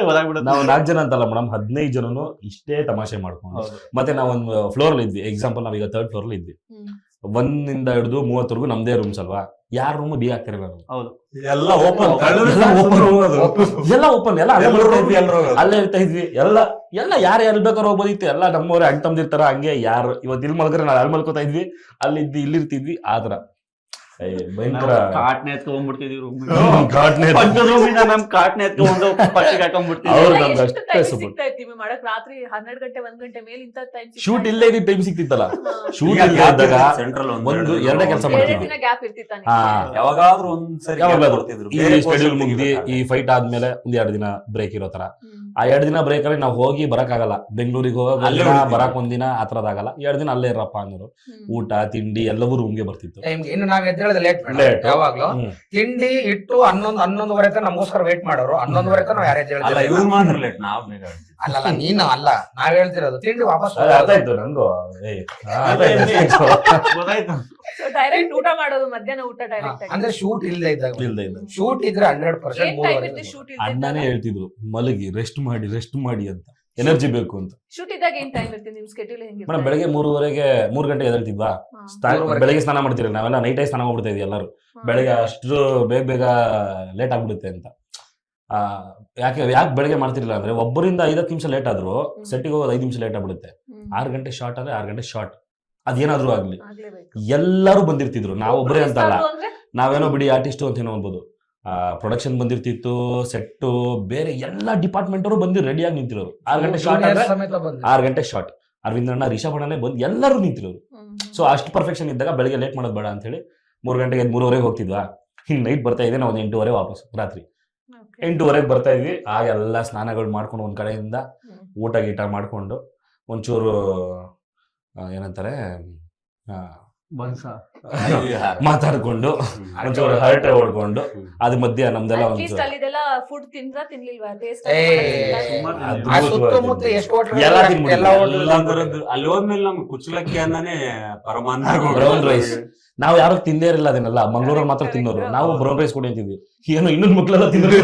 S3: ಗೊತ್ತಾಗ್ಬಿಡುತ್ತೆ.
S1: ನಾವು 4 ಜನ ಅಂತಲ್ಲ ಮೇಡಮ್, 15 ಜನನು ಇಷ್ಟೇ ತಮಾಷೆ ಮಾಡ್ಕೊಂಡು. ಮತ್ತೆ ನಾವೊಂದು ಫ್ಲೋರ್ ಅಲ್ಲಿ ಇದ್ವಿ. ಎಕ್ಸಾಂಪಲ್ ನಾವೀಗ 3rd ಫ್ಲೋರ್ ಅಲ್ಲಿ ಇದ್ವಿ. 1 ಇಂದ ಹಿಡಿದು 30 ನಮ್ದೇ ರೂಮ್ಸ್ ಅಲ್ವಾ. ಯಾರ ರೂಮ್ ಬಿ ಆಗ್ತಿರಲ್ಲ ನಾವು.
S3: ಹೌದು,
S5: ಎಲ್ಲ ಓಪನ್
S1: ಎಲ್ಲ ಓಪನ್, ಎಲ್ಲ ಅಲ್ಲೇ ಇರ್ತಾ ಇದ್ವಿ. ಎಲ್ಲ ಯಾರು ಎಲ್ಲಿ ಬೇಕಾದ್ರೂ ಹೋಗ್ಬೋದಿತ್ತು. ಎಲ್ಲ ನಮ್ಮವ್ರೆ ಅಣ್ಣ ತಮ್ದಿರ್ತಾರ. ಹಂಗೆ ಯಾರು ಇವತ್ತು ಇಲ್ಲಿ ಮಲ್ಕ್ರೆ ನಾಳೆ ಅಲ್ಲಿ ಮಲ್ಕೋತಾ ಇದ್ವಿ, ಅಲ್ಲಿದ್ವಿ ಇಲ್ಲಿರ್ತಿದ್ವಿ. ಆತರ ಭಯಂಕರ
S3: ಕಾಟ್ನೆ ಎತ್ಕೊಂಡ್ಬಿಡ್ತಿದೀವಿ ರೂಮ್
S1: ಘಾಟ್ನೆ
S3: ಪಕ್ಕದ ರೂಮಿಂದ ನಮ್ ಕಾಟ್ನೆ ಎತ್ಕೊಂಡು ಪಟ್ಟಿಗೆ ಹಾಕೊಂಡ್ಬಿಡ್ತೀವಿ.
S1: ಅವ್ರು
S4: ಎಲ್ಲ
S1: ನಮ್ಗೆ
S4: ಎಷ್ಟು
S1: ಅಷ್ಟೇ
S4: time
S1: support.
S4: ಸಿಗ್ತಾ ಇತ್ತು ನಿಮಗೆ ಮಾಡಕ್? ರಾತ್ರಿ 12 ಗಂಟೆ 1 ಗಂಟೆ ಮೇಲೆ ಇಂತ ಟೈಮ್
S1: ಶೂಟ್ ಇಲ್ಲೇ ಇದ್ದ ಟೈಮ್ ಸಿಕ್ತಿತ್ತಲ್ಲ, ಶೂಟ್
S5: ಈಗ
S1: ಇಲ್ಲೇ ಇದ್ದಾಗ
S5: ಸೆಂಟ್ರಲ್
S1: ಒಂದು ಎರಡೇ ಕೆಲಸ
S4: ಎರಡೇ
S1: ಮಾಡ್ತಿದ್ವಿ.
S4: ದಿನ ಗ್ಯಾಪ್ ಇರ್ತಿತ್ತ
S1: ಹಾ,
S5: ಯಾವಾಗಾದ್ರೂ ಒಂದ್ಸರಿ
S1: ಯಾವಾಗಾದ್ರೂ
S5: ಬರ್ತಿದ್ರು.
S1: ಈ
S5: ಬೇರೆ
S1: ಶೆಡ್ಯೂಲ್
S5: course
S1: ಮುಗ್ದಿ
S5: ತೆಗಿಬೇಕಾದ್ರೆ.
S1: ಈ ಫೈಟ್ ಆದ್ಮೇಲೆ ಒಂದ್ 2 ದಿನ ಬ್ರೇಕ್ ಇರೋ ತರ. ಆ 2 ದಿನ ಬ್ರೇಕ್ ಅಲ್ಲಿ ನಾವು ಹೋಗಿ ಬರಕ್ ಆಗಲ್ಲ, ಬೆಂಗಳೂರಿಗೆ ಹೋಗೋಕೆ
S5: ಅಲ್ಲೇ
S1: ಒಂದಿನ
S5: ಉಳಿತೀವಿ.
S1: ಬರಕ್ ಒಂದಿನ ಆತರದಾಗಲ್ಲ. 2 ದಿನ ಅಲ್ಲೇ ಇರಪ್ಪ ಅನ್ನೋರು. ಊಟ ತಿಂಡಿ ಎಲ್ಲವೂ ರೂಮ್ಗೆ ಬರ್ತಿತ್ತು.
S2: ಟೈಮ್ಗೆ ಇನ್ನು ನಾವ್ ಎದ್ದೇಳದ ಲೇಟ್
S1: Late.
S2: ಯಾವಾಗ್ಲೂ
S1: ಹ್ಮ್.
S2: ತಿಂಡಿ ಇಟ್ಟು 11-11:30 ತನಕ ನಮಗೋಸ್ಕರ ವೇಟ್ ಮಾಡೋರು. 11:30 ತನಕ ನಾವ್ ಯಾರೇ
S5: ಅಲ್ಲ
S2: ಹೇಳ್ತೀವಿ
S5: ಇವ್ರು ಮಾತ್ರ ಲೇಟ್, ನಾವ್ ಬೇಗ
S2: ಅಲ್ಲಲ್ಲ ನೀನು ಅಲ್ಲ, ನಾವ್ ಹೇಳ್ತಿರೋದು ತಿಂಡಿ ವಾಪಸ್
S1: ಅದೇ ಅರ್ಥ ಆಯ್ತು ನಂಗೂ. ಅರ್ಥ ಆಯ್ತು.
S3: ಗೊತ್ತಾಯ್ತು.
S4: ಡೈರೆಕ್ಟ್ ಊಟ ಮಾಡೋದು, ಮಧ್ಯಾಹ್ನ ಊಟ ಡೈರೆಕ್ಟ್ ಆಗಿ.
S2: ಅಂದ್ರೆ ಶೂಟ್ ಇಲ್ಲದೆ ಇದ್ದಾಗ
S1: ಇಲ್ದೇ ಇಲ್ಲ.
S2: ಶೂಟ್ ಇದ್ರೆ 100%
S4: ಏನ್ ಟೈಮ್ ಇತ್ತು ಶೂಟ್
S1: ಅಣ್ಣನೇ ಹೇಳ್ತಿದ್ರು ಮಲಗಿ ರೆಸ್ಟ್ ಮಾಡಿ ಅಂತ, ಎನರ್ಜಿ ಬೇಕು ಅಂತ.
S4: ಶೂಟ್ ಇದ್ದಾಗ ಏನ್ ಟೈಮ್ ಇರ್ತೀವಿ? ನಿಮ್ ಸ್ಕೆಡ್ಯೂಲ್ ಹೆಂಗಿರುತ್ತೆ?
S1: ಮೇಡಮ್ ಬೆಳಗ್ಗೆ 3 ಗಂಟೆ ಎದ್ದೇಳ್ತಿದ್ವಾ. ಬೆಳಗ್ಗೆ ಸ್ನಾನ ಮಾಡ್ತೀರಿ, ನಾವೆಲ್ಲ ನೈಟ್ ಸ್ನಾನ ಮಾಡ್ಬಿಡ್ತಾ ಇದ್ವಿ ಎಲ್ಲರೂ. ಬೆಳಗ್ಗೆ ಅಷ್ಟು ಬೇಗ ಲೇಟ್ ಆಗ್ಬಿಡುತ್ತೆ ಅಂತ. ಯಾಕೆ ಬೆಳಗ್ಗೆ ಮಾಡ್ತಿರ್ಲಿಲ್ಲ ಅಂದ್ರೆ ಒಬ್ಬರಿಂದ 5 ನಿಮಿಷ ಲೇಟ್ ಆದ್ರೂ ಸೆಟ್ಟಿಗೆ ಹೋಗೋದು 5 ನಿಮಿಷ ಲೇಟ್ ಆಗ್ಬಿಡುತ್ತೆ. 6 ಗಂಟೆ ಶಾರ್ಟ್ ಅಂದ್ರೆ 6 ಗಂಟೆ ಶಾರ್ಟ್, ಅದೇನಾದ್ರೂ ಆಗ್ಲಿ ಎಲ್ಲರೂ ಬಂದಿರ್ತಿದ್ರು. ನಾವು ಒಬ್ಬರೇ ಅಂತಲ್ಲ, ನಾವೇನೋ ಬಿಡಿ ಆರ್ಟಿಸ್ಟ್ ಅಂತ ಏನೋ ಅನ್ಬೋದು. ಪ್ರೊಡಕ್ಷನ್ ಬಂದಿರ್ತಿತ್ತು, ಸೆಟ್ಟು ಬೇರೆ ಎಲ್ಲಾ ಡಿಪಾರ್ಟ್ಮೆಂಟ್ ಅವರು ಬಂದು ರೆಡಿಯಾಗಿ ನಿಂತಿರೋರು. 6 ಗಂಟೆ ಶಾರ್ಟ್ ಅಂದ್ರೆ
S2: ಸಮೇತ ಬಂದ್ರು.
S1: 6 ಗಂಟೆ ಶಾರ್ಟ್. ಅರವಿಂದ್ ಅಣ್ಣ, ರಿಷಬ್ ಅಣ್ಣನೇ ಬಂದು ಎಲ್ಲರೂ ನಿಂತಿರೋರು. ಸೊ ಅಷ್ಟು ಪರ್ಫೆಕ್ಷನ್ ಇದ್ದಾಗ ಬೆಳಗ್ಗೆ ಲೇಟ್ ಮಾಡೋದು ಬೇಡ ಅಂತ ಹೇಳಿ 3 ಗಂಟೆಗೆ 3:30 ಹೋಗ್ತಿದ್ವಾ. ಹಿಂಗ್ ನೈಟ್ ಬರ್ತಾ ಇದೆ, ನಾವು 8:30 ವಾಪಸ್ ರಾತ್ರಿ 8:30 ಬರ್ತಾ ಇದ್ವಿ. ಆಗ ಎಲ್ಲ ಸ್ನಾನಗಳು ಮಾಡ್ಕೊಂಡು ಒಂದ್ ಕಡೆಯಿಂದ ಊಟ ಗೀಟ ಮಾಡ್ಕೊಂಡು ಒಂಚೂರು ಏನಂತಾರೆ ಮಾತಾಡ್ಕೊಂಡು ಒಂಚೂರು ಹರಟೆ ಹೊಡ್ಕೊಂಡು ಅದ್ ಮಧ್ಯ ನಮ್ದೆಲ್ಲ ಒಂಚೂರು
S4: ಅಲ್ಲಿದೆಲ್ಲ ಫುಡ್ ತಿಂದ್ರ ತಿನ್ಲಿಲ್ವಾ? ಟೇಸ್ಟ್
S2: ಆ ಸುತ್ತಮುತ್ತ ಎಷ್ಟು ಹೋಟ್ಲು
S1: ಎಲ್ಲ ತಿನ್ಬಿಟ್ಟಿದ್ವಿ.
S2: ಎಲ್ಲ ಹೋಟ್ಲು
S5: ಎಲ್ಲ ತರದ್ದು ಅಲ್ಲಿ ಹೋದ್ಮೇಲೆ ನಮ್ಗೆ ಕುಚ್ಚಲಕ್ಕಿ ಅನ್ನನೇ ಪರಮಾನ್ನ
S1: ಬ್ರೌನ್ ರೈಸ್ ನಾವು ಯಾರು ತಿಂದೇ ಇರಲಿಲ್ಲ ಅದನ್ನೆಲ್ಲ. ಮಂಗಳೂರಲ್ಲಿ ಮಾತ್ರ ತಿನ್ನೋರು. ನಾವು ಬ್ರೌನ್ ರೈಸ್ ಕೊಡಿ ಅಂತಿದ್ವಿ. ಏನು ಇನ್ನೊಂದು ಮಕ್ಳೆಲ್ಲ ತಿಂದ್ರು.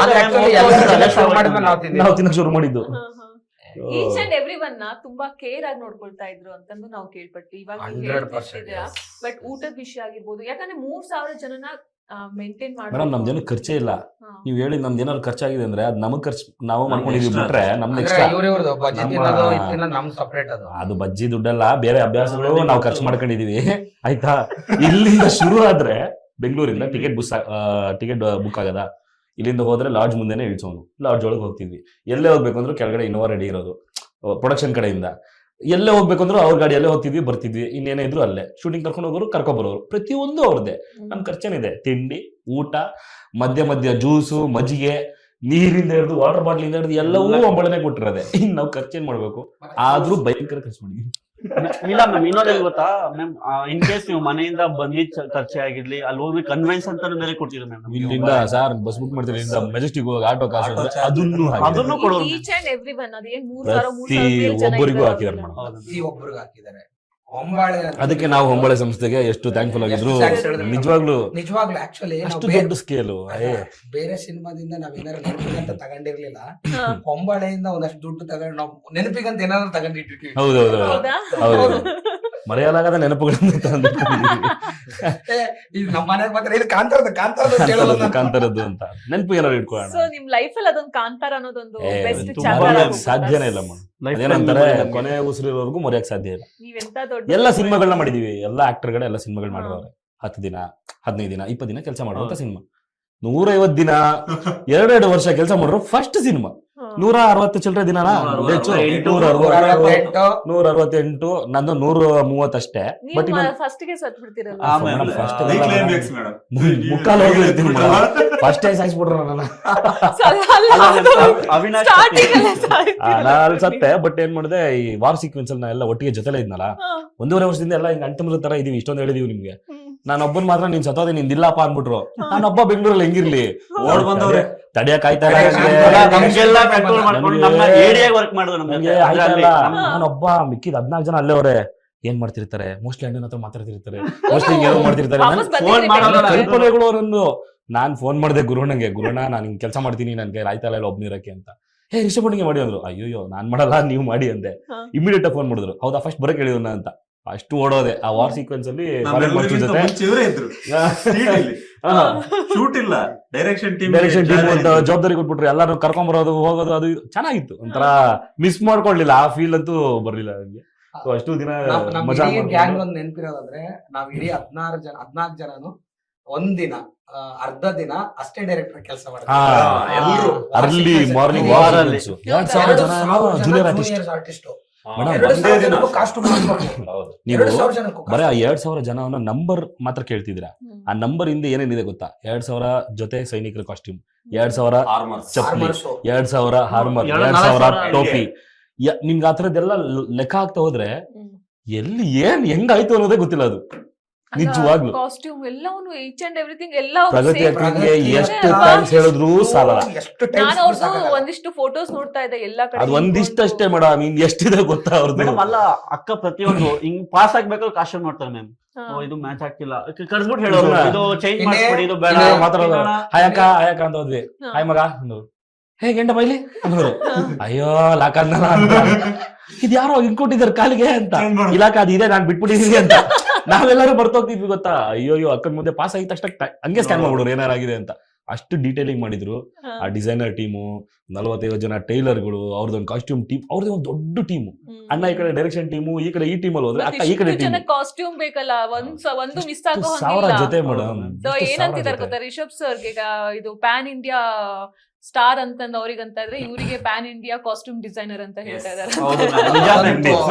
S2: ಅದು actually ಎಲ್ಲ ಶುರು ಮಾಡಿದ್ಮೇಲೆ ನಾವು ತಿಂದಿದ್ದು.
S1: ನಾವು ತಿನ್ನಕ್ ಶುರು ಮಾಡಿದ್ದು.
S4: ಈಚ್ ಅಂಡ್ ಎವ್ರಿ ಒನ್ ತುಂಬಾ ಕೇರ್ ಆಗಿ ನೋಡ್ಕೊಳ್ತಾ ಇದ್ರು ಅಂತಂದು ನಾವು ಕೇಳ್ಪಟ್ವಿ. ಇವಾಗ
S2: 100%
S4: ಬಟ್ ಊಟದ ವಿಷಯ ಆಗಿರ್ಬೋದು, ಯಾಕಂದ್ರೆ 3,000 ಜನನ ಮೇಂಟೈನ್
S1: ಮೇಡಮ್ ನಮ್ದೇನು ಖರ್ಚೇ ಇಲ್ಲ. ನೀವ್ ಹೇಳಿ ನಮ್ದು ಏನಾದ್ರು ಖರ್ಚಾಗಿದೆ ಅಂದ್ರೆ ಅದ್ ನಮಗ್ ಖರ್ಚು ನಾವು ಮಾಡ್ಕೊಂಡಿದೀವಿ
S5: extra.
S1: ಬಿಟ್ರೆ ನಮ್ದು
S2: ಅಂದ್ರೆ
S1: ಎಕ್ಸ್ಟ್ರಾ.
S2: ಇವ್ರಿವ್ರದ್ದು ಬಜ್ಜಿ
S1: ನಮ್ಮ-
S2: ತಿನ್ನೋದು ಇದು ತಿನ್ನೋದು ನಮ್ ಸಪ್ರೇಟ್ ಅದು.
S1: ಅದು ಬಜ್ಜಿ ದುಡ್ಡಲ್ಲ, ಬೇರೆ ಅಭ್ಯಾಸಗಳು ನಾವು ಖರ್ಚು ಮಾಡ್ಕೊಂಡಿದೀವಿ. ಆಯ್ತಾ, ಇಲ್ಲಿಂದ ಶುರು ಆದ್ರೆ ಬೆಂಗಳೂರಿಂದ ಟಿಕೆಟ್ ಬುಕ್ ಆಗದ. ಇಲ್ಲಿಂದ ಹೋದ್ರೆ ಲಾಡ್ಜ್ ಮುಂದೆನೆ ಇಳಿಸೋನು. ಲಾಡ್ಜ್ ಒಳಗೆ ಹೋಗ್ತಿದ್ವಿ. ಎಲ್ಲೇ ಹೋಗ್ಬೇಕು ಅಂದ್ರೂ ಕೆಳಗಡೆ ಇನ್ನೋವಾ ರೆಡಿ ಇರೋದು ಪ್ರೊಡಕ್ಷನ್ ಕಡೆಯಿಂದ. ಎಲ್ಲೇ ಹೋಗ್ಬೇಕು ಅಂದ್ರೂ ಅವ್ರ ಗಾಡಿಯಲ್ಲೇ ಹೋಗ್ತಿದ್ವಿ, ಬರ್ತಿದ್ವಿ. ಇನ್ನೇನೇ ಇದ್ರು ಅಲ್ಲೇ ಶೂಟಿಂಗ್ ಕರ್ಕೊಂಡು ಹೋಗೋರು, ಕರ್ಕೊಬರೋರು, ಪ್ರತಿಯೊಂದು ಅವ್ರದ್ದೇ. ನಮ್ ಖರ್ಚೇನಿದೆ, ತಿಂಡಿ, ಊಟ, ಮಧ್ಯ ಜ್ಯೂಸು, ಮಜ್ಜಿಗೆ, ನೀರಿಂದ ಹಿಡಿದು ವಾಟರ್ ಬಾಟ್ಲ್ ಇಂದ ಹಿಡಿದು ಎಲ್ಲವೂ ಒಂಬಳನೆ ಕೊಟ್ಟಿರೋದೆ. ಇನ್ ನಾವು ಖರ್ಚೇನ್ ಮಾಡ್ಬೇಕು, ಆದ್ರೂ ಭಯಂಕರ ಖರ್ಚು ಮಾಡಿದ್ವಿ.
S3: ಇಲ್ಲ ಮ್ಯಾಮ್, ಇನ್ನೊಂದೇನು ಗೊತ್ತಾ ಮ್ಯಾಮ್, ಇನ್ ಕೇಸ್ ನೀವು ಮನೆಯಿಂದ ಬಂದಿದ್ ಖರ್ಚೆ ಆಗಿರ್ಲಿ, ಅಲ್ಲಿ ಹೋಗಿ ಕನ್ವೆನ್ಸ್ ಅಂತ ಬೇರೆ ಕೊಡ್ತೀರಾ ಮ್ಯಾಮ್?
S1: ಇಲ್ಲಿಂದ ಸಾರ್ ಬಸ್ ಬುಕ್ ಮಾಡ್ತೀರಿ, ಇಲ್ಲಿಂದ ಮೆಜೆಸ್ಟಿಕ್ ಹೋಗಿ ಆಟೋ ಕಾಸು ಅಂದ್ರೆ ಅದನ್ನು
S3: ಅದನ್ನು ಕೊಡೋರು.
S4: ಈಚ್ ಅಂಡ್ ಎವ್ರಿ ಒನ್ ಅದೇನ್ 3,000
S1: ಪ್ರತಿ ಒಬ್ಬರಿಗೂ ಹಾಕಿದಾರೆ ಮೇಡಮ್.
S2: ಈ ಒಬ್ರಿಗೆ ಹಾಕಿದ್ದಾರೆ. ಹೊಂಬಾಳೆ ಅಂತ
S1: ಅದಕ್ಕೆ ನಾವು ಹೊಂಬಳೆ ಸಂಸ್ಥೆಗೆ ಎಷ್ಟು ಥ್ಯಾಂಕ್ಫುಲ್ ಆಗಿದ್ರು.
S2: ಎಷ್ಟು thanks ಹೇಳಿದ್ರು.
S1: ನಿಜವಾಗ್ಲೂ
S2: ನಿಜವಾಗ್ಲೂ ಆಕ್ಚುಲಿ
S1: ಅಷ್ಟು ದೊಡ್ಡ ಸ್ಕೇಲು.
S2: ಬೇರೆ ಸಿನಿಮಾದಿಂದ ನಾವ್ ಏನಾದ್ರು ನೆನಪಿಗಂತ ತಗೊಂಡಿರ್ಲಿಲ್ಲ. ಹೊಂಬಾಳೆಯಿಂದ ಒಂದಷ್ಟು ದುಡ್ಡು ತಗೊಂಡು ನಾವು ನೆನಪಿಗಂತ ಏನಾದ್ರು ತಗೊಂಡಿಟ್ಟಿರ್ತೀವಿ.
S1: ಹೌದೌದು
S4: ಹೌದಾ?
S1: ಹೌದು. ಮರೆಯಲಾಗದ ನೆನಪುಗಳನ್ನ ತಂದಿಟ್ಟಿದ್ದೀವಿ.
S2: ಇದು ನಮ್ಮ ಮನೆಗೆ ಮಾತ್ರ ಇದು ಕಾಂತಾರದ
S1: ಕಾಂತಾರದ್ದು ಅಂತ ನೆನಪು ಏನಾದ್ರು ಇಟ್ಕೊಳ್ಳೋಣ.
S4: ಸೊ ನಿಮ್ ಲೈಫ್ ಅಲ್ಲಿ ಅದೊಂದು ಕಾಂತಾರ ಅನ್ನೋದೊಂದು
S1: ಏ,
S4: ಬೆಸ್ಟ್
S3: ತುಂಬಾ
S1: ಮರೆಯಕ್ ಸಾಧ್ಯನೇ ಇಲ್ಲ ಮೇಡಮ್. ಅದೇನಂತಾರೆ
S3: Lifetime
S1: ಕೊನೆ ಉಸಿರಿರೋರ್ಗು ಮರೆಯಕ್ ಸಾಧ್ಯ ಇಲ್ಲ.
S4: ನೀವೆಂತ ದೊಡ್ಡ
S1: ಎಲ್ಲ ಸಿನಿಮಾಗಳನ್ನ ಮಾಡಿದೀವಿ. ಎಲ್ಲ ಆಕ್ಟರ್ಗಳೇ ಎಲ್ಲ ಸಿನಿಮಾಗಳು ಮಾಡಿರೋರೆ. 10 ದಿನ 15 ದಿನ 20 ದಿನ ಕೆಲಸ ಮಾಡುವಂತ ಸಿನಿಮಾ. 150 ದಿನ 2 ವರ್ಷ ಕೆಲಸ ಮಾಡಿರೋ ಫಸ್ಟ್ ಸಿನಿಮಾ. 160 ಚಿಲ್ಲರೆ ದಿನ, 168, ನಂದು 130 ಅಷ್ಟೇ. ಬಟ್
S4: ನೀವು ಫಸ್ಟ್ ಗೆ ಸತ್ ಬಿಡ್ತಿರಲ್ಲ.
S1: ಮುಕ್ಕಾಲು ಹೋಗಿರ್ತೀನಿ ಫಸ್ಟ್ ಟೈಮ್ ಸಾಯಿಸ್ಬಿಟ್ರು ನನ್ನ.
S3: ಅವಿನಾಶ್
S4: ಸ್ಟಾರ್ಟಿಂಗ್ ಅಲ್ಲೇ ಸಾಯ್ತಿರಲ್ಲ.
S1: ನಾನು ಸತ್ತೆ. ಬಟ್ ಏನ್ ಮಾಡಿದೆ, ಈ ವಾರ್ ಸೀಕ್ವೆನ್ಸ್ ಅಲ್ಲಿ ಎಲ್ಲ ಒಟ್ಟಿಗೆ ಜೊತೆಲೇ ಇದ್ನಲ್ಲ, 1.5 ವರ್ಷದಿಂದ ಎಲ್ಲ ಹಿಂಗ್ ಅಂಟಮೃತ ತರ ಇದೀವಿ. ಇಷ್ಟೊಂದು ಹೇಳಿದೀವಿ ನಿಮ್ಗೆ. ನಾನೊಬ್ಬನ್ ಮಾತ್ರ ನೀನ್ ಸತ್ತೋದೆ, ನಿಂದಿಲ್ಲಪ್ಪ ಅನ್ಬಿಟ್ರು. ನಾನೊಬ್ಬ ಬೆಂಗಳೂರಲ್ಲಿ ಹೆಂಗಿರ್ಲಿ,
S5: ಓಡ್ ಬಂದವ್ರೆ.
S1: ತಡಿಯಕ್ ಆಯ್ತಾ ಇಲ್ಲ
S3: ನಮ್ಗೆಲ್ಲ ಕಂಟ್ರೋಲ್ ಮಾಡ್ಕೊಂಡು ನಮ್ನ ಏಡಿಯಾಗಿ ವರ್ಕ್ ಮಾಡಿದ್ರು
S1: ನಂಗೆ ಆಯ್ತಾ ಇಲ್ಲ. ನಾನೊಬ್ಬ, ಮಿಕ್ಕಿದ 14 ಜನ ಅಲ್ಲೇ ಅವ್ರೆ. ಏನ್ ಮಾಡ್ತಿರ್ತಾರೆ, ಮೋಸ್ಟ್ಲಿ ಅಣ್ಣನ ಹತ್ರ ಮಾತಾಡ್ತಿರ್ತಾರೆ, ಮೋಸ್ಟ್ಲಿ ಏನೋ ಮಾಡ್ತಿರ್ತಾರೆ.
S4: ವಾಪಸ್
S3: ಫೋನ್
S4: ಬಂದಿದ್ದೀರಿ
S3: ಮಾಡೋದು
S4: ಬೆಂಗಳೂರಿಗೆ.
S1: ಕಲ್ಪನೆಗಳು ಅವರನ್ನು. ನಾನ್ ಫೋನ್ ಮಾಡಿದೆ ಗುರುಣ್ಣಂಗೆ, ಗುರುಣ್ಣ ನಾನು ಹಿಂಗ್ ಕೆಲಸ ಮಾಡ್ತೀನಿ, ನನ್ಗೆ ಆಯ್ತಾ ಇಲ್ಲ ಒಬ್ನಿರಕ್ಕೆ ಅಂತ. ಹೇ ರಿಷಬಣ್ಣಿಗೆ ಮಾಡಿ ಅಂದ್ರು. ಅಯ್ಯೋ ನಾನ್ ಮಾಡಲ್ಲ, ನೀವು ಮಾಡಿ ಅಂದೆ. ಇಮಿಡಿಯೇಟ್ ಆಗಿ ಫೋನ್ ಮಾಡಿದ್ರು. ಹೌದಾ ಫಸ್ಟ್ ಬರಕ್ ಹೇಳಿದ್ರು ಅಂತ. ಅಷ್ಟು ಓಡೋದೆ ಆ ವಾರ್ ಸೀಕ್ವೆನ್ಸ್ ಅಲ್ಲಿ.
S5: ಶೂಟ್ ಇಲ್ಲ, ಡೈರೆಕ್ಷನ್ ಟೀಮ್
S1: ಅಂತ ಜವಾಬ್ದಾರಿ ಕೊಟ್ಬಿಟ್ರು. ಎಲ್ಲಾರು ಕರ್ಕೊಂಡ್ ಬರೋದು ಹೋಗೋದು, ಅದು ಚೆನ್ನಾಗಿತ್ತು. ಒಂಥರ ಮಿಸ್ ಮಾಡ್ಕೊಳ್ಳಿಲ್ಲ. ಆ ಫೀಲ್ ಅಂತೂ ಬರ್ಲಿಲ್ಲ ನನಗೆ. So ಅಷ್ಟು ದಿನ
S2: ನಮ್
S1: ಮಜಾ
S2: ಇಡೀ
S1: ಮಾಡ್ಕೊಂಡು-
S2: ಗ್ಯಾಂಗ್ ಒಂದ್ ನೆನಪಿರೋದಂದ್ರೆ ನಾವ್ ಇಡೀ 14 ಜನನು ಒಂದಿನ ಅರ್ಧ ದಿನ ಅಷ್ಟೇ ಡೈರೆಕ್ಟರ್ ಕೆಲಸ
S1: ಹಾ,
S3: ಎಲ್ರು
S1: ಅರ್ಲಿ ಮಾರ್ನಿಂಗ್
S3: ವಾರಲ್ಲಿ.
S1: 2,000 ಜನ ಜೂನಿಯರ್ ಆರ್ಟಿಸ್ಟ್
S2: ಆರ್ಟಿಸ್ಟ್
S1: ಮೇಡಮ್,
S2: 2,000 ಜನಕ್ಕೂ ಕಾಸ್ಟ್ಯೂಮ್
S1: ನೀವು
S2: 2,000 ಜನಕ್ಕೂ
S1: ಬರೀ ಆ 2,000 ಜನವನ್ನ ನಂಬರ್ ಮಾತ್ರ ಕೇಳ್ತಿದ್ದೀರಾ. ಆ ನಂಬರ್ ಹಿಂದೆ ಏನೇನಿದೆ ಗೊತ್ತಾ? 2,000 ಜೊತೆ ಸೈನಿಕರ ಕಾಸ್ಟ್ಯೂಮ್, 2,000 ಚಪ್ಪಲಿ, 2,000 ಹಾರ್ಮರ್, 2,000 ಟೋಪಿ. ನಿಮ್ಗೆ ಆ ಥರದ್ದೆಲ್ಲ ಲೆಕ್ಕ ಆಗ್ತಾ ಹೋದ್ರೆ ಎಲ್ಲಿ ಹೆಂಗಾಯ್ತು ಅನ್ನೋದೇ ಗೊತ್ತಿಲ್ಲ ಅದು ನಿಜವಾಗ್ಲು.
S4: ಕಾಸ್ಟ್ಯೂಮ್ ಎಲ್ಲವೂ ಈಚ್ ಅಂಡ್ ಎವ್ರಿಥಿಂಗ್ ಎಲ್ಲ
S1: ಪ್ರಗತಿ ಅಕ್ಕಿಗೆ
S2: ಪ್ರಗತಿ
S1: ಎಷ್ಟು
S4: ಅಲ್ವಾ?
S1: ಥ್ಯಾಂಕ್ಸ್ ಹೇಳಿದ್ರು ಸಾಲಲ್ಲ.
S2: ಎಷ್ಟು
S4: ನಾನು ಅವ್ರದ್ದು ಒಂದಿಷ್ಟು ಫೋಟೋಸ್ ನೋಡ್ತಾ ಇದ್ದೆ ಎಲ್ಲಾ ಕಡೆ
S1: ಅದು ಒಂದಿಷ್ಟಷ್ಟೇ ಮೇಡಮ್, ಇನ್ ಎಷ್ಟಿದೆ ಗೊತ್ತಾ ಅವ್ರದ್ದು?
S3: ಮೇಡಮ್ ಅಲ್ಲ, ಅಕ್ಕ ಪ್ರತಿಯೊಂದು ಹಿಂಗ್ ಪಾಸ್ ಆಗ್ಬೇಕಾದ್ರೆ ಕಾಸ್ಟ್ಯೂಮ್ ನೋಡ್ತಾರೆ ಮ್ಯಾಮ್. ಇದು ಮ್ಯಾಚ್ ಆಗ್ತಿಲ್ಲ, ಕರ್ಸ್ಬಿಟ್ಟು ಹೇಳೋರು ಇದು ಚೇಂಜ್ ಮಾಡ್ಬಿಡಿ, ಇದು ಬೇಡ
S1: ಮಾತಾಡೋದು. ಹಾಯಕ್ಕ ಅಂತ ಹೋದ್ವಿ, ಹಾಯ್ ಮಗ ಅಂದ್ರು, ಹೇ ಗಂಡ ಬೈಲಿ ಅಂದ್ರು. ಅಯ್ಯೋ ಲಾಕನ್ನ ಇದು ಯಾರೋ ಇಟ್ಕೊಟ್ಟಿದ್ದಾರೆ ಕಾಲಿಗೆ ಅಂತ, ಇಲಾಖ ಅದು ಇದೆ ನಾನ್ ಬಿಟ್ಬಿಟ್ಟಿದೀನಿ ಅಂತ ನಾವೆಲ್ಲರೂ ಬರ್ತೋಗ್ತಿದ್ವಿ ಗೊತ್ತಾ. ಅಯ್ಯೋ ಅಕ್ಕನ ಮುಂದೆ ಪಾಸ್ ಆಗಿದ ತಕ್ಷಣ ಹಂಗೆ ಸ್ಕ್ಯಾನ್ ಮಾಡ್ಬಿಡೋರು ಏನಾರಾಗಿದೆ ಅಂತ. ಅಷ್ಟು ಡೀಟೇಲಿಂಗ್ ಮಾಡಿದ್ರು ಆ ಡಿಸೈನರ್ ಟೀಮು, 45 ಜನ ಟೈಲರ್ಗಳು, ಅವ್ರದ್ದೊಂದು ಕಾಸ್ಟ್ಯೂಮ್ ಟೀಮ್, ಅವ್ರದ್ದು ಒಂದು ದೊಡ್ಡ ಟೀಮು. ಅಣ್ಣ ಈ ಕಡೆ ಡೈರೆಕ್ಷನ್ ಟೀಮು, ಈ ಕಡೆ ಈ ಟೀಮಲ್ಲಿ ಹೋದ್ರೆ ಅಕ್ಕ ಈ ಕಡೆ ಟೀಮ್.
S4: ಕಾಸ್ಟ್ಯೂಮ್ ಬೇಕಲ್ಲ, ಒಂದು ಮಿಸ್ ಆಗೋ
S1: 1000 ಜೊತೆ ಮೇಡಮ್.
S4: ಸೊ ಏನಂತಿದ್ದಾರೆ ಗೊತ್ತಾ ರಿಷಬ್ ಸರ್ಗೆ, ಇದು ಪ್ಯಾನ್ ಇಂಡಿಯಾ ಸ್ಟಾರ್ ಅಂತಂದ್ ಅವ್ರಿಗಂತ ಇದ್ರೆ, ಇವರಿಗೆ ಪ್ಯಾನ್ ಇಂಡಿಯಾ ಕಾಸ್ಟ್ಯೂಮ್ ಡಿಸೈನರ್ ಅಂತ ಹೇಳ್ತಾ ಇದಾರೆ.
S3: ಹೌದು ಮ್ಯಾಮ್, ನಿಜ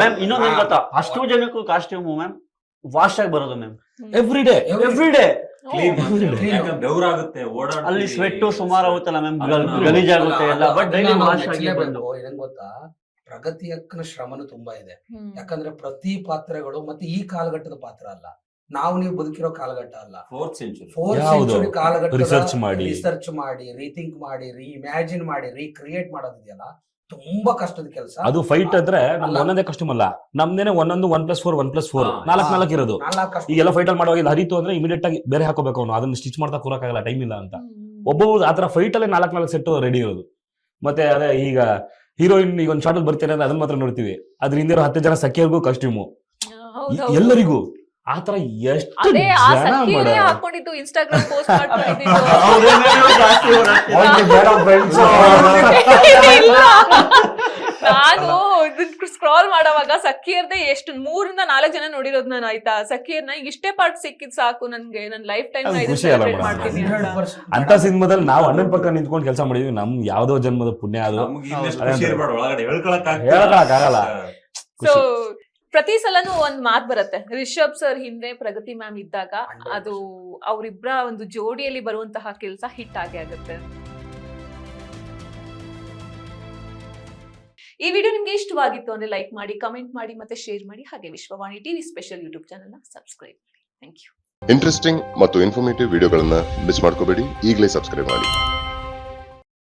S3: ಮ್ಯಾಮ್. ಇನ್ನೊಂದೇನ್ ಗೊತ್ತಾ, ಅಷ್ಟು ಜನಕ್ಕೂ ಕಾಸ್ಟ್ಯೂಮ್ ಮ್ಯಾಮ್ ವಾಶ್ ಆಗಿ ಬರೋದು ma'am,
S1: every day
S3: every day.
S5: ಬೆವರಾಗುತ್ತೆ,
S3: ಅಲ್ಲಿ ಸ್ವೆಟ್ ಸುಮಾರು ಆಗುತ್ತಲ್ಲ ಮ್ಯಾಮ್, ಗಲೀಜಾಗುತ್ತೆ ಎಲ್ಲ, ಬಟ್ ಡೈಲಿ ವಾಶ್ ಆಗಿ ಬಂದು.
S2: ಏನ್ ಗೊತ್ತಾ, ಪ್ರಗತಿ ಅಕ್ಕನ ಶ್ರಮನು ತುಂಬಾ ಇದೆ. ಯಾಕಂದ್ರೆ ಪ್ರತಿ ಪಾತ್ರಗಳು ಮತ್ತೆ ಈ ಕಾಲಘಟ್ಟದ ಪಾತ್ರ ಅಲ್ಲ, ನೀವು ಬದುಕಿರೋ ಕಾಲಘಟ್ಟ ಅಲ್ಲ,
S5: 4th century.
S2: 4th
S1: ಯಾವ್ದು?
S2: century ಕಾಲಘಟ್ಟ
S1: ರಿಸರ್ಚ್ ಮಾಡಿ
S2: ರೀಥಿಂಕ್ ಮಾಡಿ, ರೀಇಮ್ಯಾಜಿನ್ ಮಾಡಿ, ರೀಕ್ರಿಯೇಟ್ ಮಾಡೋದಿದೆಯಲ್ಲ, ತುಂಬಾ ಕಷ್ಟದ ಕೆಲಸ.
S1: ಅದು ಫೈಟ್ ಅಂದ್ರೆ ನಮ್ದು ಒಂದೊಂದೇ ಕಸ್ಟಮ್ ಅಲ್ಲ, ನಮ್ದೇನೆ ಒಂದೊಂದು 1+4 1+4 4 ಇರೋದು. ಈಗೆಲ್ಲ ಫೈಟ್ ಅಲ್ಲಿ ಮಾಡುವಾಗ ಹರಿತು ಅಂದ್ರೆ ಇಮಿಡಿಯೇಟ್ ಆಗಿ ಬೇರೆ ಹಾಕೋಬೇಕು, ಅವನು ಅದನ್ನ ಸ್ಟಿಚ್ ಮಾಡ್ತಾ ಕೂರಕ್ಕಾಗಲ್ಲ, ಟೈಮ್ ಇಲ್ಲ ಅಂತ. ಒಬ್ಬೊಬ್ರು ಆತರ ಫೈಟ್ ಅಲ್ಲೇ 4 ಸೆಟ್ ರೆಡಿ ಇರೋದು. ಮತ್ತೆ ಅದೇ ಈಗ ಹೀರೋಯಿನ್ ಈಗ ಒಂದು ಶಾರ್ಟ್ ಅಲ್ಲಿ ಬರ್ತೀನಿ ಅಂದ್ರೆ ಅದನ್ನ ಮಾತ್ರ ನೋಡ್ತೀವಿ, ಅದ್ರ ಹಿಂದೆ 10 ಜನ ಸಖಿಯರಿಗೂ ಕಾಸ್ಟ್ಯೂಮು, ಎಲ್ಲರಿಗೂ ಆತರ ಎಷ್ಟು
S4: ಅದೇ ಆ
S1: ಜನ
S4: ಸಖಿಯರೇ
S1: ಮಾಡ
S4: ಹಾಕೊಂಡಿದ್ದು ಇನ್ಸ್ಟಾಗ್ರಾಮ್ ಪೋಸ್ಟ್ ಮಾಡ್ಕೊಂಡಿದ್ದು. ನಾನು ಸ್ಕ್ರಾಲ್ ಮಾಡುವಾಗ ಸಖಿಯರ್ದೆ ಎಷ್ಟು 3-4 ಜನ ನೋಡಿರೋದು ನಾನು. ಆಯ್ತಾ, ಸಖಿಯರ್ನ ಇಷ್ಟೇ ಪಾರ್ಟ್ ಸಿಕ್ಕಿದ್ ಸಾಕು ನನ್ಗೆ, ನನ್ ಲೈಫ್ ಟೈಮ್
S1: ಅದು ಖುಷಿ ಅಲ್ಲ ಮೇಡಮ್.
S4: ಮಾಡ್ತೀನಿ ಅಂತ.
S1: ಅಂತ ಸಿನಿಮಾದಲ್ಲಿ ನಾವು ಅಣ್ಣನ ಪಕ್ಕ ನಿಂತ್ಕೊಂಡು ಕೆಲಸ ಮಾಡಿದ್ವಿ, ನಮ್ ಯಾವ್ದೋ ಜನ್ಮದ ಪುಣ್ಯ ಅದು, ಹೇಳಕ್ಕಾಗಲ್ಲ.
S4: ಸೊ ಪ್ರತಿ ಸಲನೂ ಒಂದ್ ಮಾತ್ ಬರುತ್ತೆ, ರಿಷಬ್ ಸರ್ ಹಿಂದೆ ಪ್ರಗತಿ ಮ್ಯಾಮ್ ಇದ್ದಾಗ ಅದು ಅವರಿಬ್ಬರ ಒಂದು ಜೋಡಿಯಲ್ಲಿ ಬರುವಂತಹ ಕೆಲಸ ಹಿಟ್ ಆಗೇ ಆಗುತ್ತೆ. ಈ ವಿಡಿಯೋ ನಿಮ್ಗೆ ಇಷ್ಟವಾಗಿತ್ತು ಅಂದ್ರೆ ಲೈಕ್ ಮಾಡಿ, ಕಮೆಂಟ್ ಮಾಡಿ, ಮತ್ತೆ ಶೇರ್ ಮಾಡಿ. ಹಾಗೆ Vishwavani TV special YouTube channel ನ ಸಬ್ಸ್ಕ್ರೈಬ್ ಮಾಡಿ. Thank you.
S6: ಇಂಟ್ರೆಸ್ಟಿಂಗ್ ಮತ್ತು ಇನ್ಫಾರ್ಮೇಟಿವ್ ವಿಡಿಯೋಗಳನ್ನ ಮಿಸ್ ಮಾಡ್ಕೋಬೇಡಿ, ಈಗಲೇ ಸಬ್ಸ್ಕ್ರೈಬ್ ಮಾಡಿ.